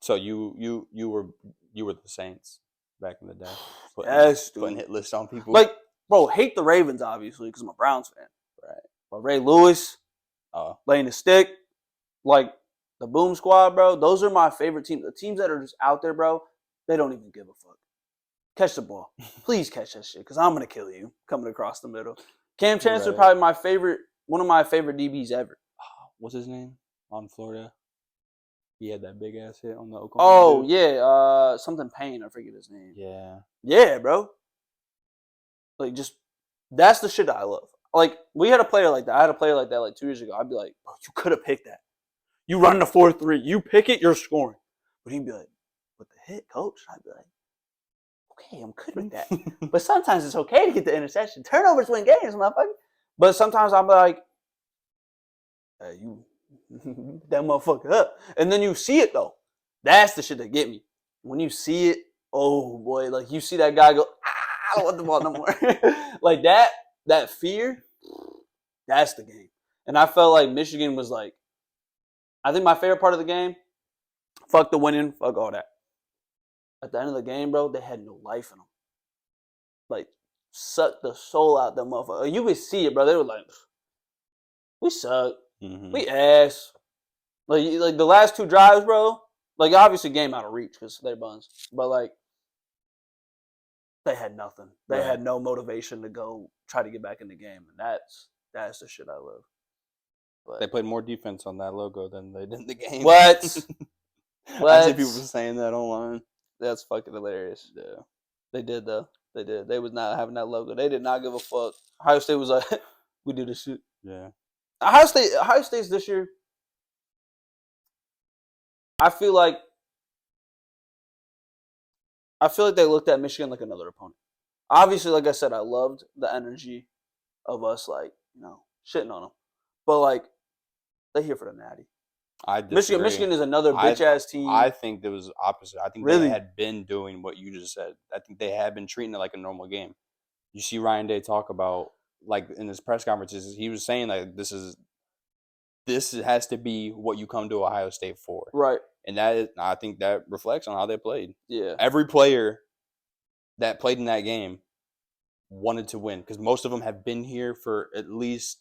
so you were the Saints back in the day. Putting hit lists on people. Like, bro, hate the Ravens obviously because I'm a Browns fan. Right. But Ray Lewis, laying the stick, like the Boom Squad, bro. Those are my favorite teams. The teams that are just out there, bro. They don't even give a fuck. Catch the ball. Please catch that shit because I'm gonna kill you coming across the middle. Cam Chancellor, probably one of my favorite DBs ever. What's his name on Florida? He had that big ass hit on the Oklahoma. Oh, yeah. Something Payne. I forget his name. Yeah. Yeah, bro. Like, just, that's the shit that I love. Like, we had a player like that. I had a player like that like 2 years ago. I'd be like, bro, you could have picked that. You run the 4-3. You pick it, you're scoring. But he'd be like, what the hit, coach? I'd be like, okay, I'm good with that. But sometimes it's okay to get the interception. Turnovers win games, motherfucker. But sometimes I'm like, hey, you that motherfucker up. And then you see it though. That's the shit that get me. When you see it, oh boy, like you see that guy go, I don't want the ball no more. Like that fear, that's the game. And I felt like Michigan was like, I think my favorite part of the game, fuck the winning, fuck all that. At the end of the game, bro, they had no life in them. Like, sucked the soul out that motherfucker. You could see it, bro. They were like, we suck. Mm-hmm. We ass. Like the last 2 drives, bro. Like, obviously, game out of reach because they're buns. But, like, they had nothing. They Right. had no motivation to go try to get back in the game. And that's the shit I love. But They played more defense on that logo than they did in the game. What? I see people saying that online. That's fucking hilarious. Yeah. They did, though. They did. They was not having that logo. They did not give a fuck. Ohio State was like, we do this shit. Yeah. Ohio State's this year, I feel like they looked at Michigan like another opponent. Obviously, like I said, I loved the energy of us, like, shitting on them. But, like, they're here for the natty. I disagree. Michigan is another bitch-ass team. I think it was opposite. I think Really? they had been doing what you just said. I think they had been treating it like a normal game. You see Ryan Day talk about, like, in his press conferences, he was saying, like, this has to be what you come to Ohio State for. Right. And I think that reflects on how they played. Yeah. Every player that played in that game wanted to win because most of them have been here for at least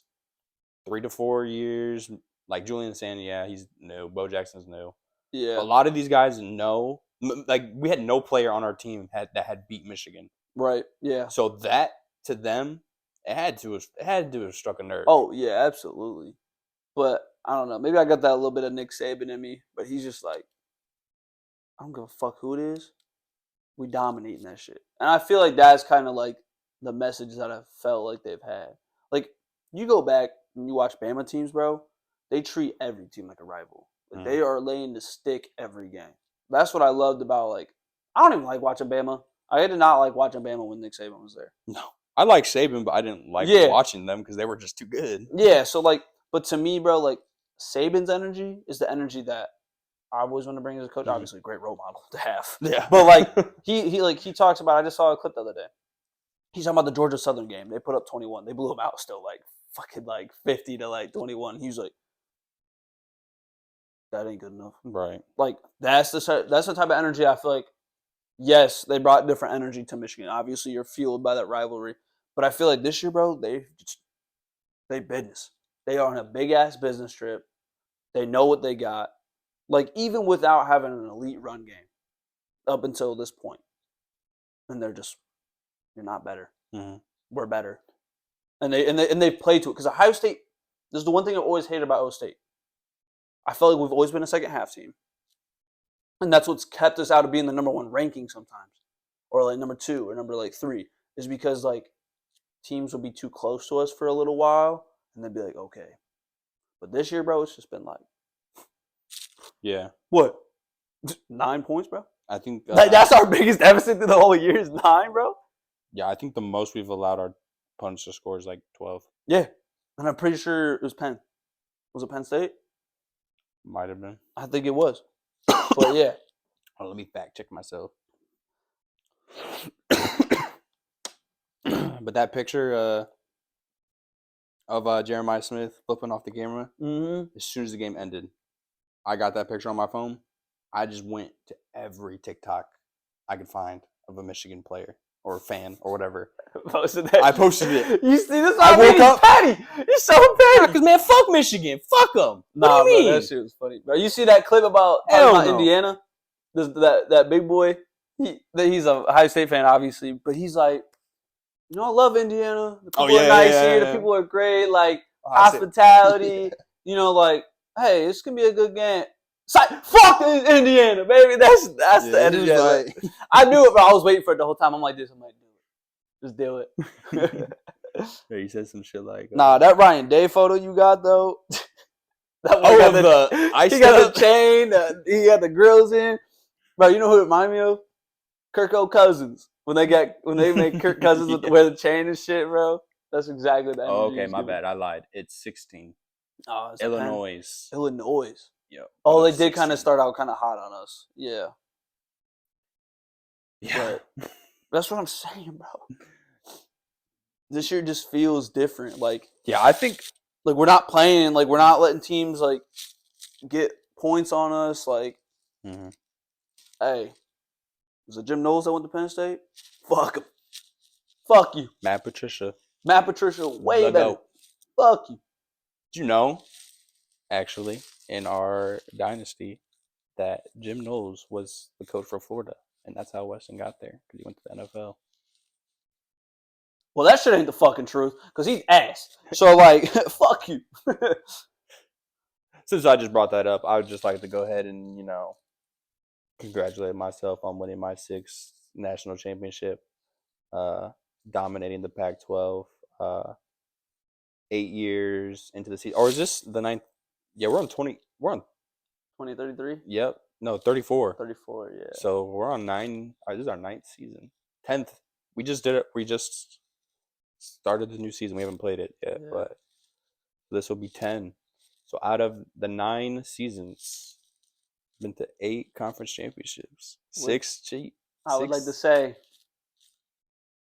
3 to 4 years. Like Julian Sand, yeah, he's new. Bo Jackson's new. Yeah. But a lot of these guys know. Like, we had no player on our team that had beat Michigan. Right. Yeah. So that, to them, it had to have struck a nerve. Oh, yeah, absolutely. But I don't know. Maybe I got that little bit of Nick Saban in me. But he's just like, I don't give a fuck who it is. We dominating that shit. And I feel like that's kind of like the message that I felt like they've had. Like, you go back and you watch Bama teams, bro, they treat every team like a rival. Like, they are laying the stick every game. That's what I loved about, like, I don't even like watching Bama. I did not like watching Bama when Nick Saban was there. No. I like Saban, but I didn't like watching them because they were just too good. Yeah, so, like, but to me, bro, like, Saban's energy is the energy that I always want to bring as a coach. Mm-hmm. Obviously, a great role model to have. Yeah. But, like, he talks about, I just saw a clip the other day. He's talking about the Georgia Southern game. They put up 21. They blew them out still, like, fucking, like, 50 to, like, 21. He was like, that ain't good enough. Right. Like, that's the type of energy I feel like, yes, they brought different energy to Michigan. Obviously, you're fueled by that rivalry. But I feel like this year, bro, they business. They are on a big-ass business trip. They know what they got. Like, even without having an elite run game up until this point. And they're just, you're not better. Mm-hmm. We're better. And they play to it. Because Ohio State, this is the one thing I've always hated about Ohio State. I felt like we've always been a second half team. And that's what's kept us out of being the number 1 ranking sometimes. Or like number 2 or number like 3. Is because like teams will be too close to us for a little while. And they'd be like, okay. But this year, bro, it's just been like. Yeah. What? 9 points, bro? I think. That's our biggest deficit through the whole year is 9, bro? Yeah, I think the most we've allowed our opponents to score is like 12. Yeah. And I'm pretty sure it was Penn. Was it Penn State? Might have been. I think it was. But yeah. Oh, let me fact check myself. But that picture of Jeremiah Smith flipping off the camera, as soon as the game ended, I got that picture on my phone. I just went to every TikTok I could find of a Michigan player or fan or whatever. Posted that. I posted it. You see, this I woke up petty. You're so petty. Because, man, fuck Michigan. Fuck them. Nah, what do you mean? Bro, that shit was funny. Bro, you see that clip about Indiana? That big boy? He's a Ohio State fan, obviously. But he's like, I love Indiana. The people are nice here. The people are great. Like, hospitality. Like, hey, this can be a good game. Fuck Indiana, baby. That's the energy. Like, I knew it, but I was waiting for it the whole time. I'm like this. I'm like, just do it. Yeah, he said some shit like, nah, that Ryan Day photo you got though. He got the chain. He got the grills in. Bro, you know who it reminded me of? Kirk Cousins. When they make Kirk Cousins wear the chain and shit, bro. That's exactly that. Oh, okay, my bad. I lied. It's 16. Is it Penn? Illinois. Illinois. Yep. Oh, they did kind of start out kind of hot on us. Yeah. Yeah. But that's what I'm saying, bro. This year just feels different. Like, yeah, I think like we're not playing. Like, we're not letting teams like get points on us. Like, hey, was it Jim Knowles that went to Penn State? Fuck him. Fuck you. Matt Patricia. Matt Patricia, way The better. GOAT. Fuck you. Did you know, actually, in our dynasty, that Jim Knowles was the coach for Florida, and that's how Weston got there because he went to the NFL. Well, that shit ain't the fucking truth because he's ass. So, like, fuck you. Since I just brought that up, I would just like to go ahead and, congratulate myself on winning my 6th national championship, dominating the Pac-12, 8 years into the season. Or is this the 9th? Yeah, we're on 2033? Yep. No, 34. 34, yeah. So we're on 9. This is our 9th season. 10th. We just did it. We just started the new season. We haven't played it yet, but this will be 10. So out of the 9 seasons, been to 8 conference championships. 6 cheat. I would like to say,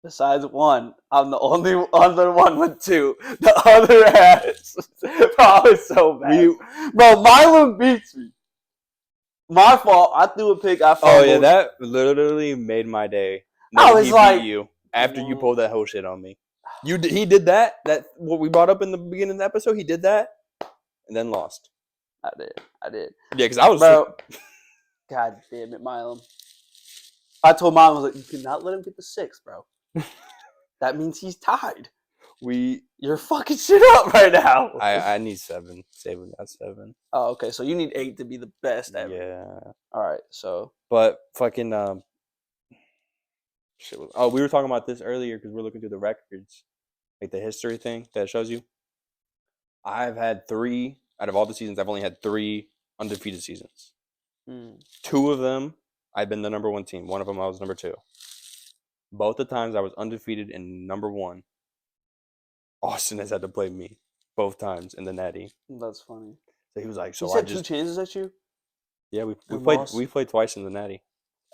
besides one, I'm the only other one with 2. The other has. Bro, it's so bad. Bro, Milo beats me. My fault. I threw a pick. I fumbled. Oh, yeah, that literally made my day. I was like, beat you after you pulled that whole shit on me. He did that. What we brought up in the beginning of the episode. He did that, and then lost. I did. Yeah, because I was. Bro, God damn it, Milo. I told Milo, I was like, you cannot let him get the 6, bro. That means he's tied. You're fucking shit up right now. I need 7. Saban got 7. Oh, okay. So you need 8 to be the best ever. Yeah. All right. So. But fucking shit. We were talking about this earlier because we're looking through the records, like the history thing that shows you. I've had 3 out of all the seasons. I've only had 3 undefeated seasons. 2 of them, I've been the number 1 team. One of them, I was number 2. Both the times I was undefeated in number 1. Austin has had to play me both times in the Natty. That's funny. So he was like, "So I just 2 chances at you." Yeah, we played twice in the Natty.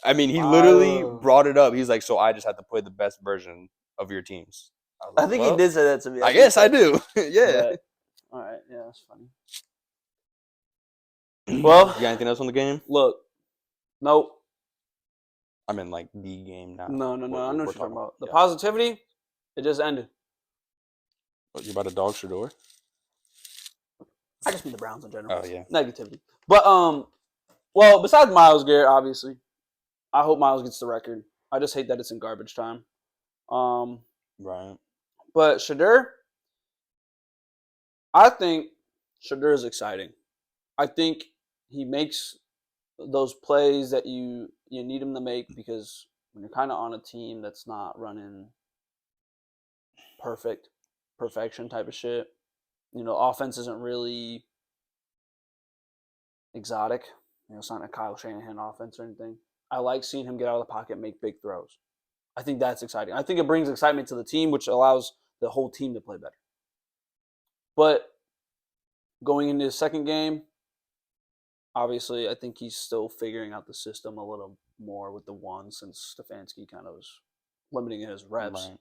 I mean, he Wow. literally brought it up. He's like, "So I just have to play the best version of your teams." I think he did say that to me. I guess I do. Yeah. But, all right. Yeah, that's funny. Well, you got anything else on the game? Look, nope. I'm in like the game now. No. I know what you're talking about. The positivity, it just ended. What, you about to dog Shador? I just mean the Browns in general. Oh yeah. Negativity. But well, besides Myles Garrett, obviously, I hope Myles gets the record. I just hate that it's in garbage time. Right. But Shador, I think Shador is exciting. I think he makes those plays that you need him to make because when you're kind of on a team that's not running perfection type of shit, offense isn't really exotic. It's not a Kyle Shanahan offense or anything. I like seeing him get out of the pocket and make big throws. I think that's exciting. I think it brings excitement to the team, which allows the whole team to play better. But going into his second game, obviously, I think he's still figuring out the system a little more with the 1 since Stefanski kind of was limiting his reps.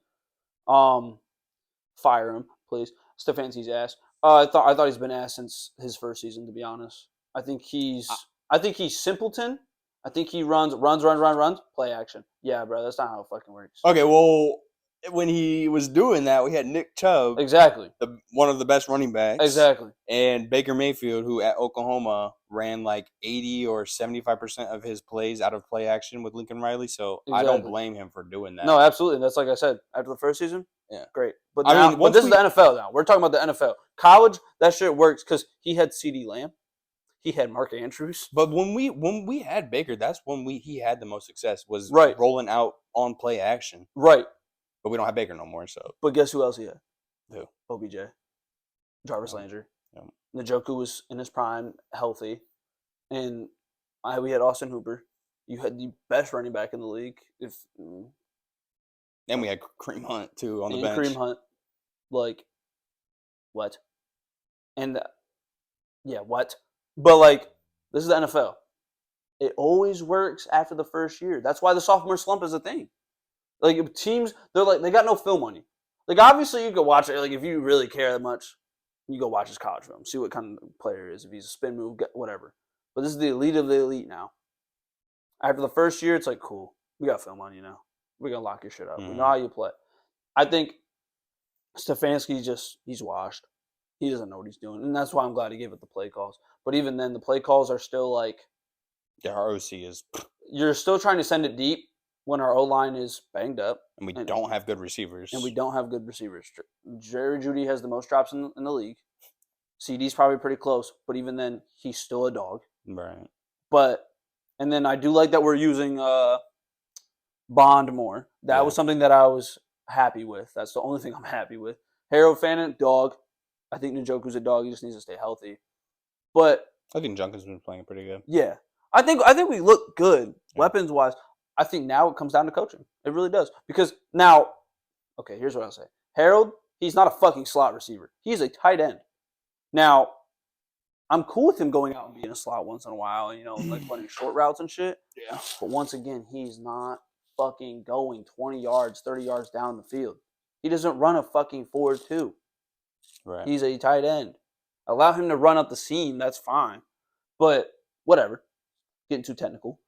Right. Fire him, please. Stefanski's ass. I thought he's been ass since his first season, to be honest. I think he's simpleton. I think he runs, play action. Yeah, bro, that's not how it fucking works. Okay, well, when he was doing that, we had Nick Chubb. Exactly. One of the best running backs. Exactly. And Baker Mayfield, who at Oklahoma ran like 80 or 75% of his plays out of play action with Lincoln Riley. So I don't blame him for doing that. No, absolutely. That's like I said, after the first season, yeah, great. But this is the NFL now. We're talking about the NFL. College, that shit works because he had CeeDee Lamb. He had Mark Andrews. But when we had Baker, that's when he had the most success, was rolling out on play action. Right. But we don't have Baker no more, so. But guess who else he had? Who? OBJ. Jarvis Landry. Yeah. Njoku was in his prime, healthy. And we had Austin Hooper. You had the best running back in the league. And we had Kareem Hunt, too, on the bench. Kareem Hunt. Like, what? And Yeah, what? But like, this is the NFL. It always works after the first year. That's why the sophomore slump is a thing. Like if teams, they're like they got no film on you. Like obviously you could watch it. Like if you really care that much, you go watch his college film, see what kind of player he is. If he's a spin move, whatever. But this is the elite of the elite now. After the first year, it's like cool. We got film on you now. We're gonna lock your shit up. We know how you play. I think Stefanski he's washed. He doesn't know what he's doing, and that's why I'm glad he gave it the play calls. But even then, the play calls are still like, yeah, our OC is. You're still trying to send it deep when our O line is banged up, and we don't have good receivers. And we don't have good receivers. Jerry Jeudy has the most drops in the league. CD's probably pretty close, but even then, he's still a dog. Right. But and then I do like that we're using Bond more. That was something that I was happy with. That's the only thing I'm happy with. Harold Fannin, dog. I think Njoku's a dog. He just needs to stay healthy. But I think Junkin's been playing pretty good. Yeah. I think we look good weapons wise. I think now it comes down to coaching. It really does. Because now, okay, here's what I'll say. Harold, he's not a fucking slot receiver. He's a tight end. Now, I'm cool with him going out and being a slot once in a while, like running short routes and shit. Yeah. But once again, he's not fucking going 20 yards, 30 yards down the field. He doesn't run a fucking 4-2. Right. He's a tight end. Allow him to run up the seam, that's fine. But whatever. Getting too technical.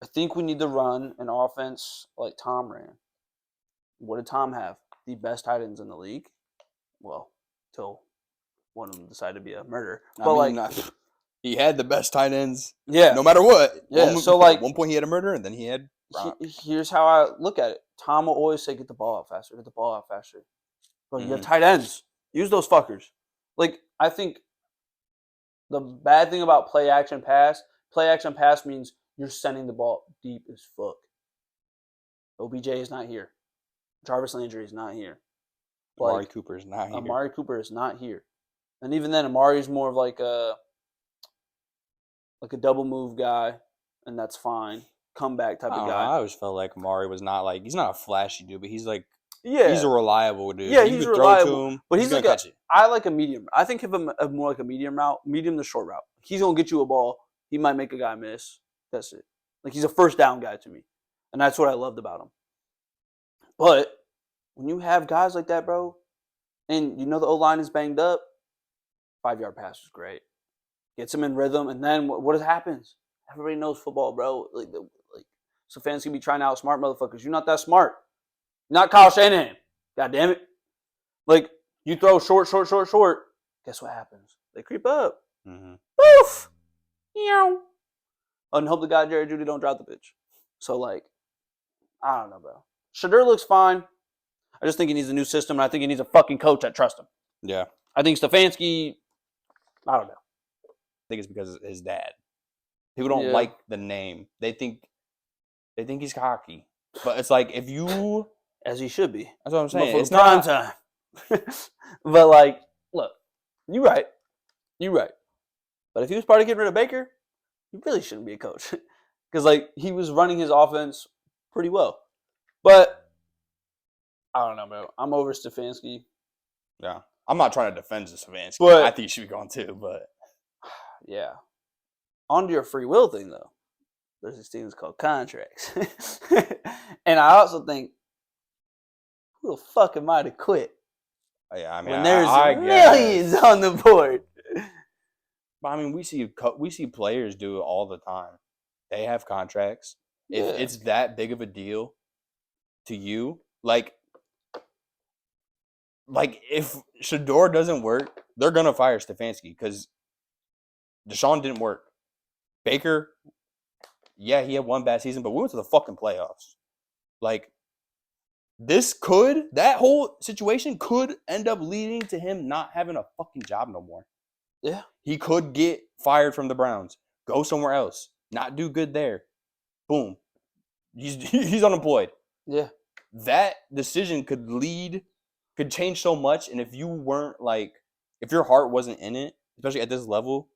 I think we need to run an offense like Tom ran. What did Tom have? The best tight ends in the league. Well, till one of them decided to be a murderer. He had the best tight ends. Yeah. No matter what. Yeah. At one point he had a murderer, and then he had Brock. Here's how I look at it. Tom will always say, "Get the ball out faster. Get the ball out faster." Bro, you have tight ends. Use those fuckers. Like I think the bad thing about play action pass means you're sending the ball deep as fuck. OBJ is not here. Jarvis Landry is not here. Amari Cooper is not here. Amari Cooper is not here. And even then, Amari's more of like a double move guy, and that's fine. Comeback type of guy. I always felt like Amari was not like, he's not a flashy dude, but he's like, he's a reliable dude. Yeah, he's reliable. Throw to him, but he's gonna like catch it. I like a medium. I think of him more like a medium route, medium to short route. He's gonna get you a ball. He might make a guy miss. That's it. Like he's a first down guy to me, and that's what I loved about him. But when you have guys like that, bro, and the O line is banged up, 5-yard pass is great. Gets him in rhythm, and then what happens? Everybody knows football, bro. Like Stefanski be trying to outsmart motherfuckers. You're not that smart. You're not Kyle Shanahan. God damn it. Like, you throw short. Guess what happens? They creep up. Mm-hmm. Poof! Meow. And hope the guy Jerry Jeudy don't drop the pitch. So, like, I don't know, bro. Shadur looks fine. I just think he needs a new system, and I think he needs a fucking coach that trusts him. Yeah. I think Stefanski, I don't know. I think it's because of his dad. People don't like the name. They think he's cocky. But it's like, if you... As he should be. That's what I'm saying. It's prime time. But, like, look, you're right. But if he was part of getting rid of Baker, he really shouldn't be a coach. Because, like, he was running his offense pretty well. But, I don't know, bro. I'm over Stefanski. Yeah. I'm not trying to defend Stefanski. But I think he should be gone too, but... Yeah. On to your free will thing, though. There's these things called contracts. And I also think, who the fuck am I to quit? Yeah, I mean, when there's millions on the board. But I mean, we see players do it all the time. They have contracts. If it's that big of a deal to you, like if Shador doesn't work, they're gonna fire Stefanski because Deshaun didn't work. Baker, he had one bad season, but we went to the fucking playoffs. Like, that whole situation could end up leading to him not having a fucking job no more. Yeah. He could get fired from the Browns, go somewhere else, not do good there. Boom. He's unemployed. Yeah. That decision could change so much, and if you weren't if your heart wasn't in it, especially at this level,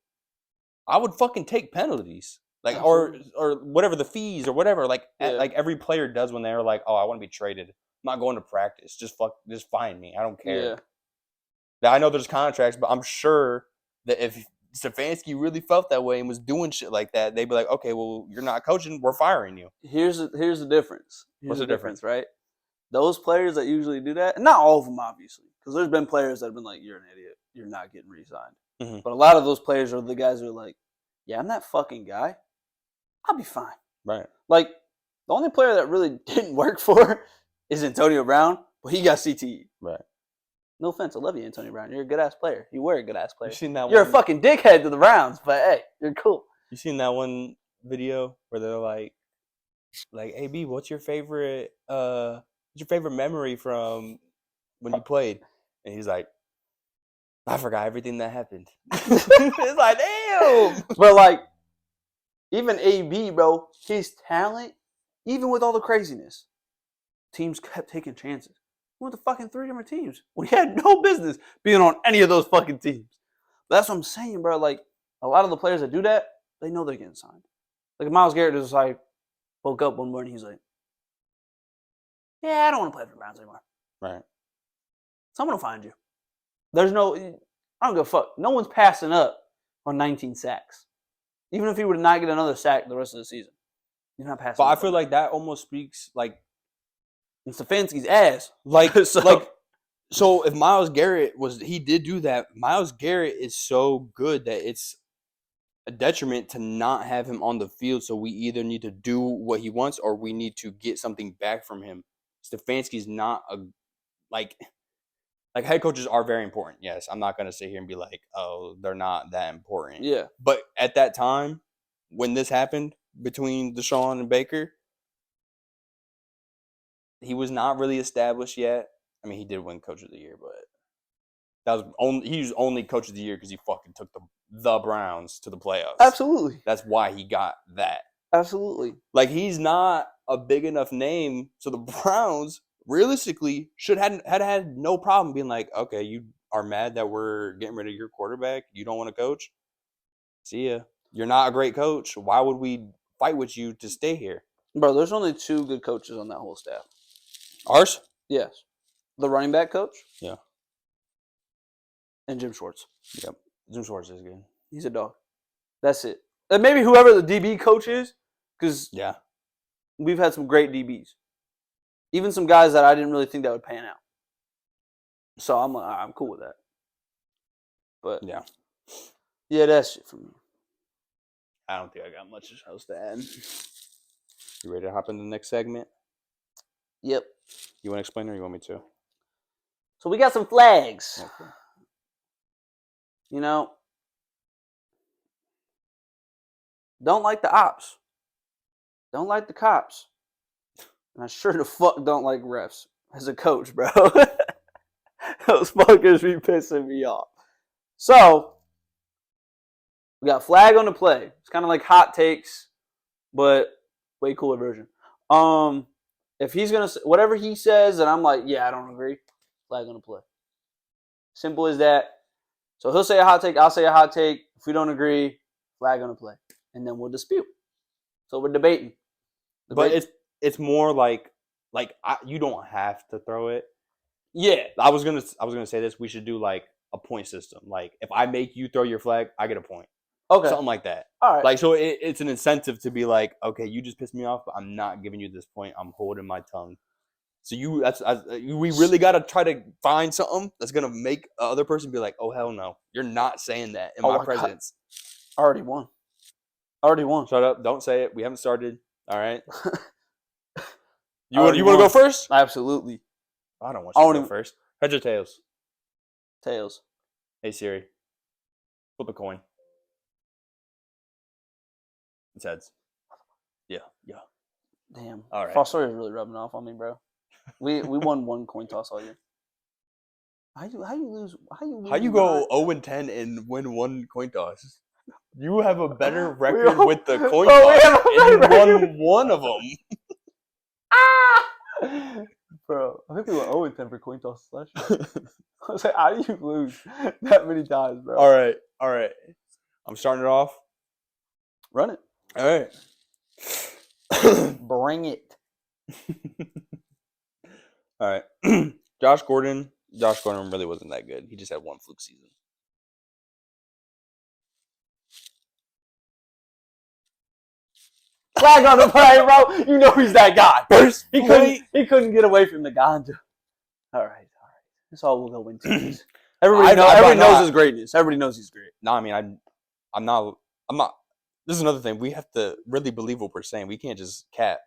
I would fucking take penalties. Like, or whatever, the fees or whatever, like every player does when they're like, oh, I want to be traded. I'm not going to practice. Just fine me. I don't care. Yeah. Now, I know there's contracts, but I'm sure that if Stefanski really felt that way and was doing shit like that, they'd be like, okay, well, you're not coaching, we're firing you. Here's the difference. What's the difference? Right? Those players that usually do that, and not all of them, obviously, because there's been players that have been like, "You're an idiot. You're not getting re-signed." Mhm. But a lot of those players are the guys who are like, "Yeah, I'm that fucking guy. I'll be fine." Right. Like the only player that really didn't work for is Antonio Brown, but he got CTE. Right. No offense, I love you, Antonio Brown. You're a good ass player. You were a good ass player. You seen that You're one? a fucking dickhead to the Browns, but hey, you're cool. You seen that one video where they're like, AB, what's your favorite memory from when you played? And he's like, I forgot everything that happened. It's like, damn. But like, even AB, bro, his talent, even with all the craziness, teams kept taking chances. He went to fucking 3 different teams when he had no business being on any of those fucking teams. That's what I'm saying, bro. Like, a lot of the players that do that, they know they're getting signed. Like, Myles Garrett is like, woke up one morning, he's like, yeah, I don't want to play for the Browns anymore. Right. Someone will find you. There's no, I don't give a fuck. No one's passing up on 19 sacks. Even if he would not get another sack the rest of the season. You're not passing But up. I feel like that almost speaks like Stefanski's ass. So if Myles Garrett he did do that, Myles Garrett is so good that it's a detriment to not have him on the field. So we either need to do what he wants or we need to get something back from him. Stefanski's not like head coaches are very important. Yes, I'm not gonna sit here and be like, oh, they're not that important. Yeah. But at that time, when this happened between Deshaun and Baker, he was not really established yet. I mean, he did win Coach of the Year, but he was only Coach of the Year because he fucking took the Browns to the playoffs. Absolutely. That's why he got that. Absolutely. Like, he's not a big enough name, so the Browns realistically should had no problem being like, okay, you are mad that we're getting rid of your quarterback. You don't want to coach. See ya. You're not a great coach. Why would we fight with you to stay here? Bro, there's only 2 good coaches on that whole staff. Ours? Yes. The running back coach. Yeah. And Jim Schwartz. Yep. Jim Schwartz is good. He's a dog. That's it. And maybe whoever the DB coach is, because we've had some great DBs. Even some guys that I didn't really think that would pan out. So I'm cool with that. But yeah, that's it for me. I don't think I got much else to add. You ready to hop into the next segment? Yep. You want to explain or you want me to? So we got some flags. Okay. You know, don't like the ops. Don't like the cops. And I sure the fuck don't like refs as a coach, bro. Those fuckers be pissing me off. So, we got flag on the play. It's kind of like hot takes, but way cooler version. If he's going to, whatever he says, and I'm like, yeah, I don't agree, flag on the play. Simple as that. So he'll say a hot take, I'll say a hot take. If we don't agree, flag on the play. And then we'll dispute. So we're debating. But it's more like you don't have to throw it. Yeah. I was gonna say this. We should do like a point system. Like if I make you throw your flag, I get a point. Okay. Something like that. All right. Like so, it's an incentive to be like, okay, you just pissed me off, but I'm not giving you this point. I'm holding my tongue. So we really gotta try to find something that's gonna make the other person be like, oh hell no, you're not saying that in my presence. I already won. Shut up! Don't say it. We haven't started. All right. You already want to go first? Absolutely. I don't want you to go first. Heads or tails? Tails. Hey Siri, flip a coin. It's heads. Yeah. Damn. All right. Foster is really rubbing off on me, bro. We won 1 coin toss all year. How you lose? How you go 0-10 and win 1 coin toss? You have a better record with the coin toss and won one of them. Bro, I think we went 0-10 for coin toss last year. I was like, how do you lose that many times, bro? All right. I'm starting it off. Run it. All right. Bring it. All right. Josh Gordon Josh Gordon really wasn't that good. He just had one fluke season. Flag on the play, bro. You know he's that guy. First He couldn't get away from the ganja. All right. That's all we'll go into. Everybody knows his greatness. Everybody knows he's great. No, I mean, I'm not. This is another thing. We have to really believe what we're saying. We can't just cap.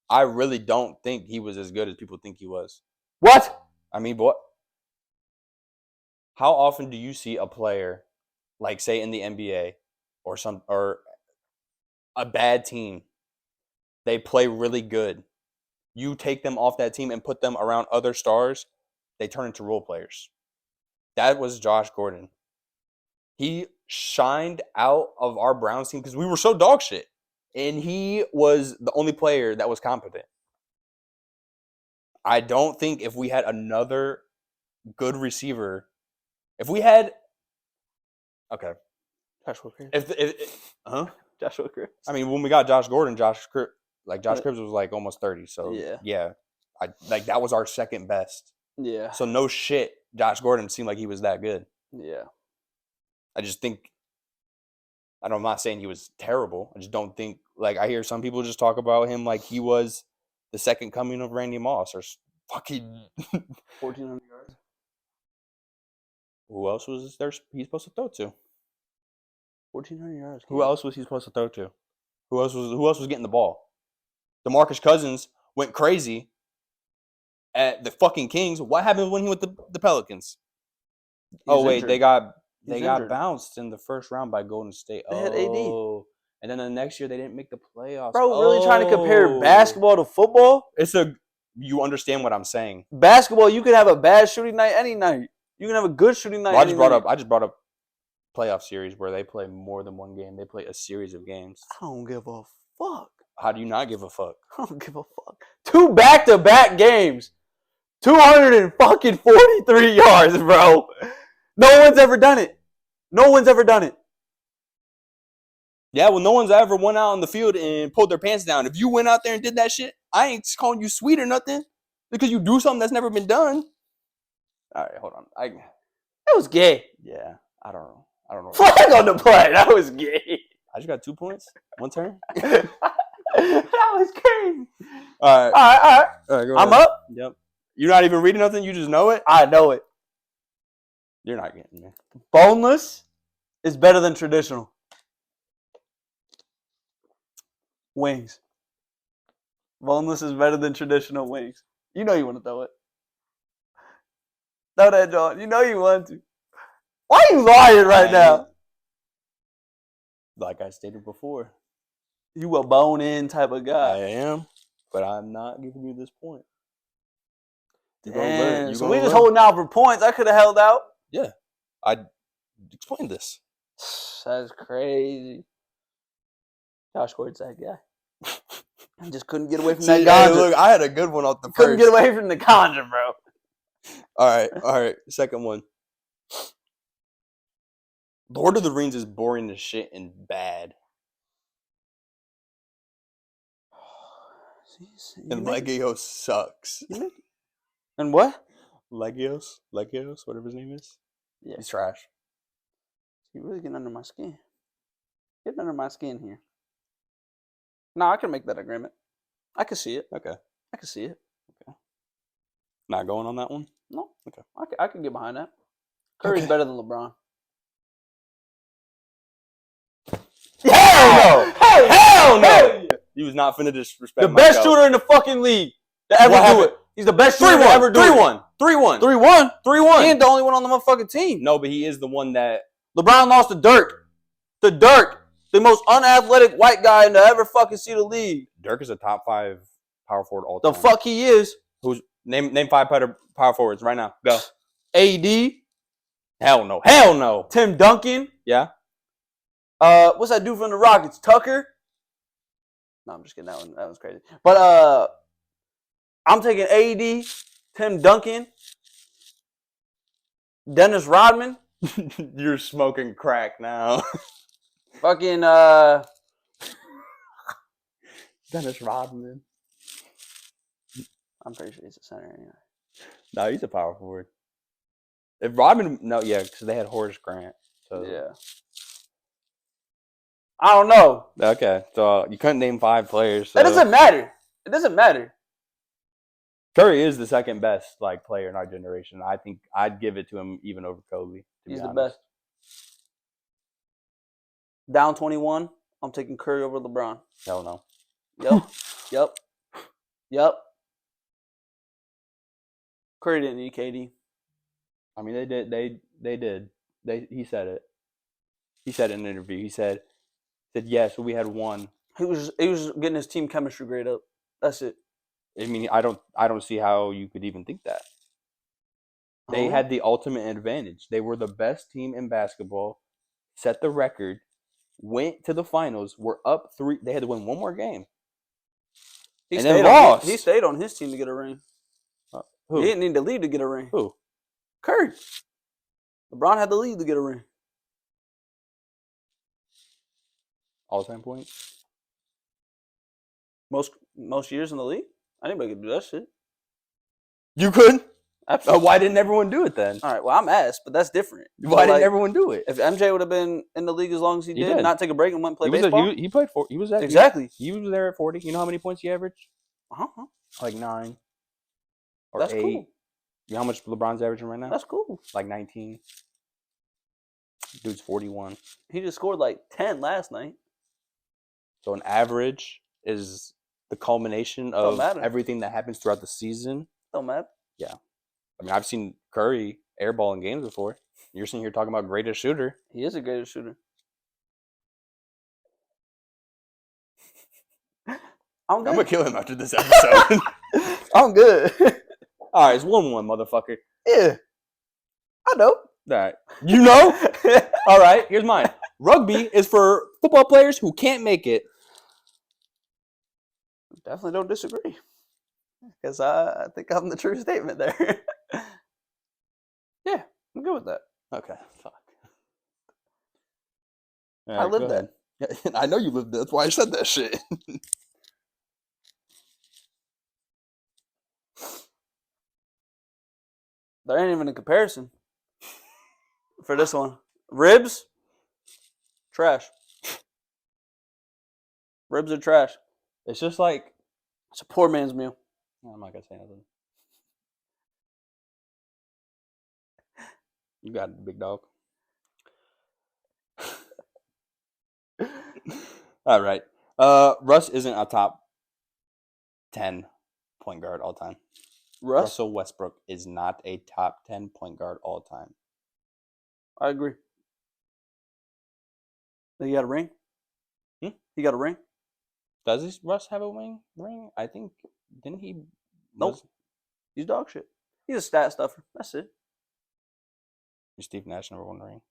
I really don't think he was as good as people think he was. What? I mean, what? How often do you see a player, like say in the NBA or a bad team, they play really good. You take them off that team and put them around other stars, they turn into role players. That was Josh Gordon. He shined out of our Browns team because we were so dog shit. And he was the only player that was competent. I don't think if we had another good receiver, if we had, okay, Joshua Cribbs. Joshua Cribbs. I mean, when we got Josh Gordon, Josh Cribbs was like almost 30. So yeah, that was our second best. Yeah. So no shit, Josh Gordon seemed like he was that good. Yeah. I just think, I'm not saying he was terrible. I just don't think, like, I hear some people just talk about him like he was the second coming of Randy Moss or fucking 1,400 yards. Who else was there he's supposed to throw to? 1,400 yards. Who else was he supposed to throw to? Who else was getting the ball? DeMarcus Cousins went crazy at the fucking Kings. What happened when he went to the Pelicans? Injured. They got bounced in the first round by Golden State. They had AD. And then the next year they didn't make the playoffs. Bro, really trying to compare basketball to football? You understand what I'm saying. Basketball, you could have a bad shooting night any night. You can have a good shooting night. Well, I just brought up playoff series where they play more than one game. They play a series of games. I don't give a fuck. How do you not give a fuck? I don't give a fuck. 2 back-to-back games. 243 yards, bro. No one's ever done it. Yeah, well, no one's ever went out on the field and pulled their pants down. If you went out there and did that shit, I ain't calling you sweet or nothing because you do something that's never been done. All right, hold on. That was gay. Yeah, I don't know. Flag on the play. That was gay. I just got 2 points. 1 turn. That was crazy. All right. Go ahead. I'm up. Yep. You're not even reading nothing. You just know it. I know it. You're not getting me. Boneless is better than traditional. Wings. Boneless is better than traditional wings. You know you want to throw it. Throw that, John. You know you want to. Why are you lying right now? Like I stated before. You a bone-in type of guy. I am, but I'm not giving you this point. Damn, so we just holding out for points. I could have held out. Yeah. I explained this. That's crazy. Josh Gordon's that guy. I just couldn't get away from that ganja. Hey, look, I had a good one off the Couldn't get away from the ganja, bro. All right. Second one. Lord of the Rings is boring as shit and bad. And Legios sucks. And what? Legios, whatever his name is. Yeah. He's trash. You're really getting under my skin. Getting under my skin here. No, I can make that agreement. I can see it. Okay. I can see it. Okay. Not going on that one? No. Okay. I can get behind that. Curry's better than LeBron. Hell no! He was not finna disrespect the best shooter in the fucking league to ever do it. He's the best shooter to ever do it. 3-1. 3-1. He ain't the only one on the motherfucking team. No, but he is the one that... LeBron lost to Dirk. The most unathletic white guy to ever fucking see the league. Dirk is a top 5 power forward all time. The fuck he is. Name 5 power forwards right now. Go. AD. Hell no. Tim Duncan. Yeah. What's that dude from the Rockets? Tucker? No, I'm just kidding. That was crazy. But I'm taking AD, Tim Duncan, Dennis Rodman. You're smoking crack now. Fucking Dennis Rodman. I'm pretty sure he's a center anyway. No, he's a power forward. If Rodman, no, yeah, because they had Horace Grant. So Yeah. I don't know. Okay, so you couldn't name 5 players. So It doesn't matter. It doesn't matter. Curry is the second best like player in our generation. I think I'd give it to him even over Kobe. He's the best. Down 21, I'm taking Curry over LeBron. Hell no. Yep. Curry didn't need KD. I mean, they did. He said it. He said it in an interview. He said yes, we had one. He was getting his team chemistry grade up. That's it. I mean, I don't see how you could even think that. They had the ultimate advantage. They were the best team in basketball, set the record, went to the finals, were up 3. They had to win one more game. And then lost. He stayed on his team to get a ring. Who? He didn't need to leave to get a ring. Who? Curry. LeBron had to leave to get a ring. All-time points? Most years in the league? Anybody could do that shit. You could? Absolutely. Why didn't everyone do it then? All right, well, I'm asked, but that's different. Why didn't everyone do it? If MJ would have been in the league as long as he did, not take a break and went and play baseball. He played 4. He was at exactly. He was there at 40. You know how many points he averaged? Like 9 or That's 8. cool. You know how much LeBron's averaging right now? That's cool. Like 19. Dude's 41. He just scored like 10 last night. So an average is the culmination of everything that happens throughout the season. Don't matter. Yeah. I mean, I've seen Curry airball in games before. You're sitting here talking about greatest shooter. He is a greatest shooter. I'm going to kill him after this episode. I'm good. All right, it's 1-1, motherfucker. Yeah. I know. All right. You know? All right, here's mine. Rugby is for football players who can't make it. Definitely don't disagree. Because I think I'm the true statement there. Yeah, I'm good with that. Okay, fuck. Right, I lived that. Yeah, I know you lived that. That's why I said that shit. There ain't even a comparison for this one. Ribs, trash. Ribs are trash. It's just like... It's a poor man's meal. No, I'm not going to say nothing. You got it, big dog. All right. Russ isn't a top 10 point guard all time. Russell Westbrook is not a top 10 point guard all time. I agree. He got a ring? He got a ring? Does Russ have a ring? I think, didn't he? Nope. He's dog shit. He's a stat stuffer. That's it. Steve Nash never won a ring.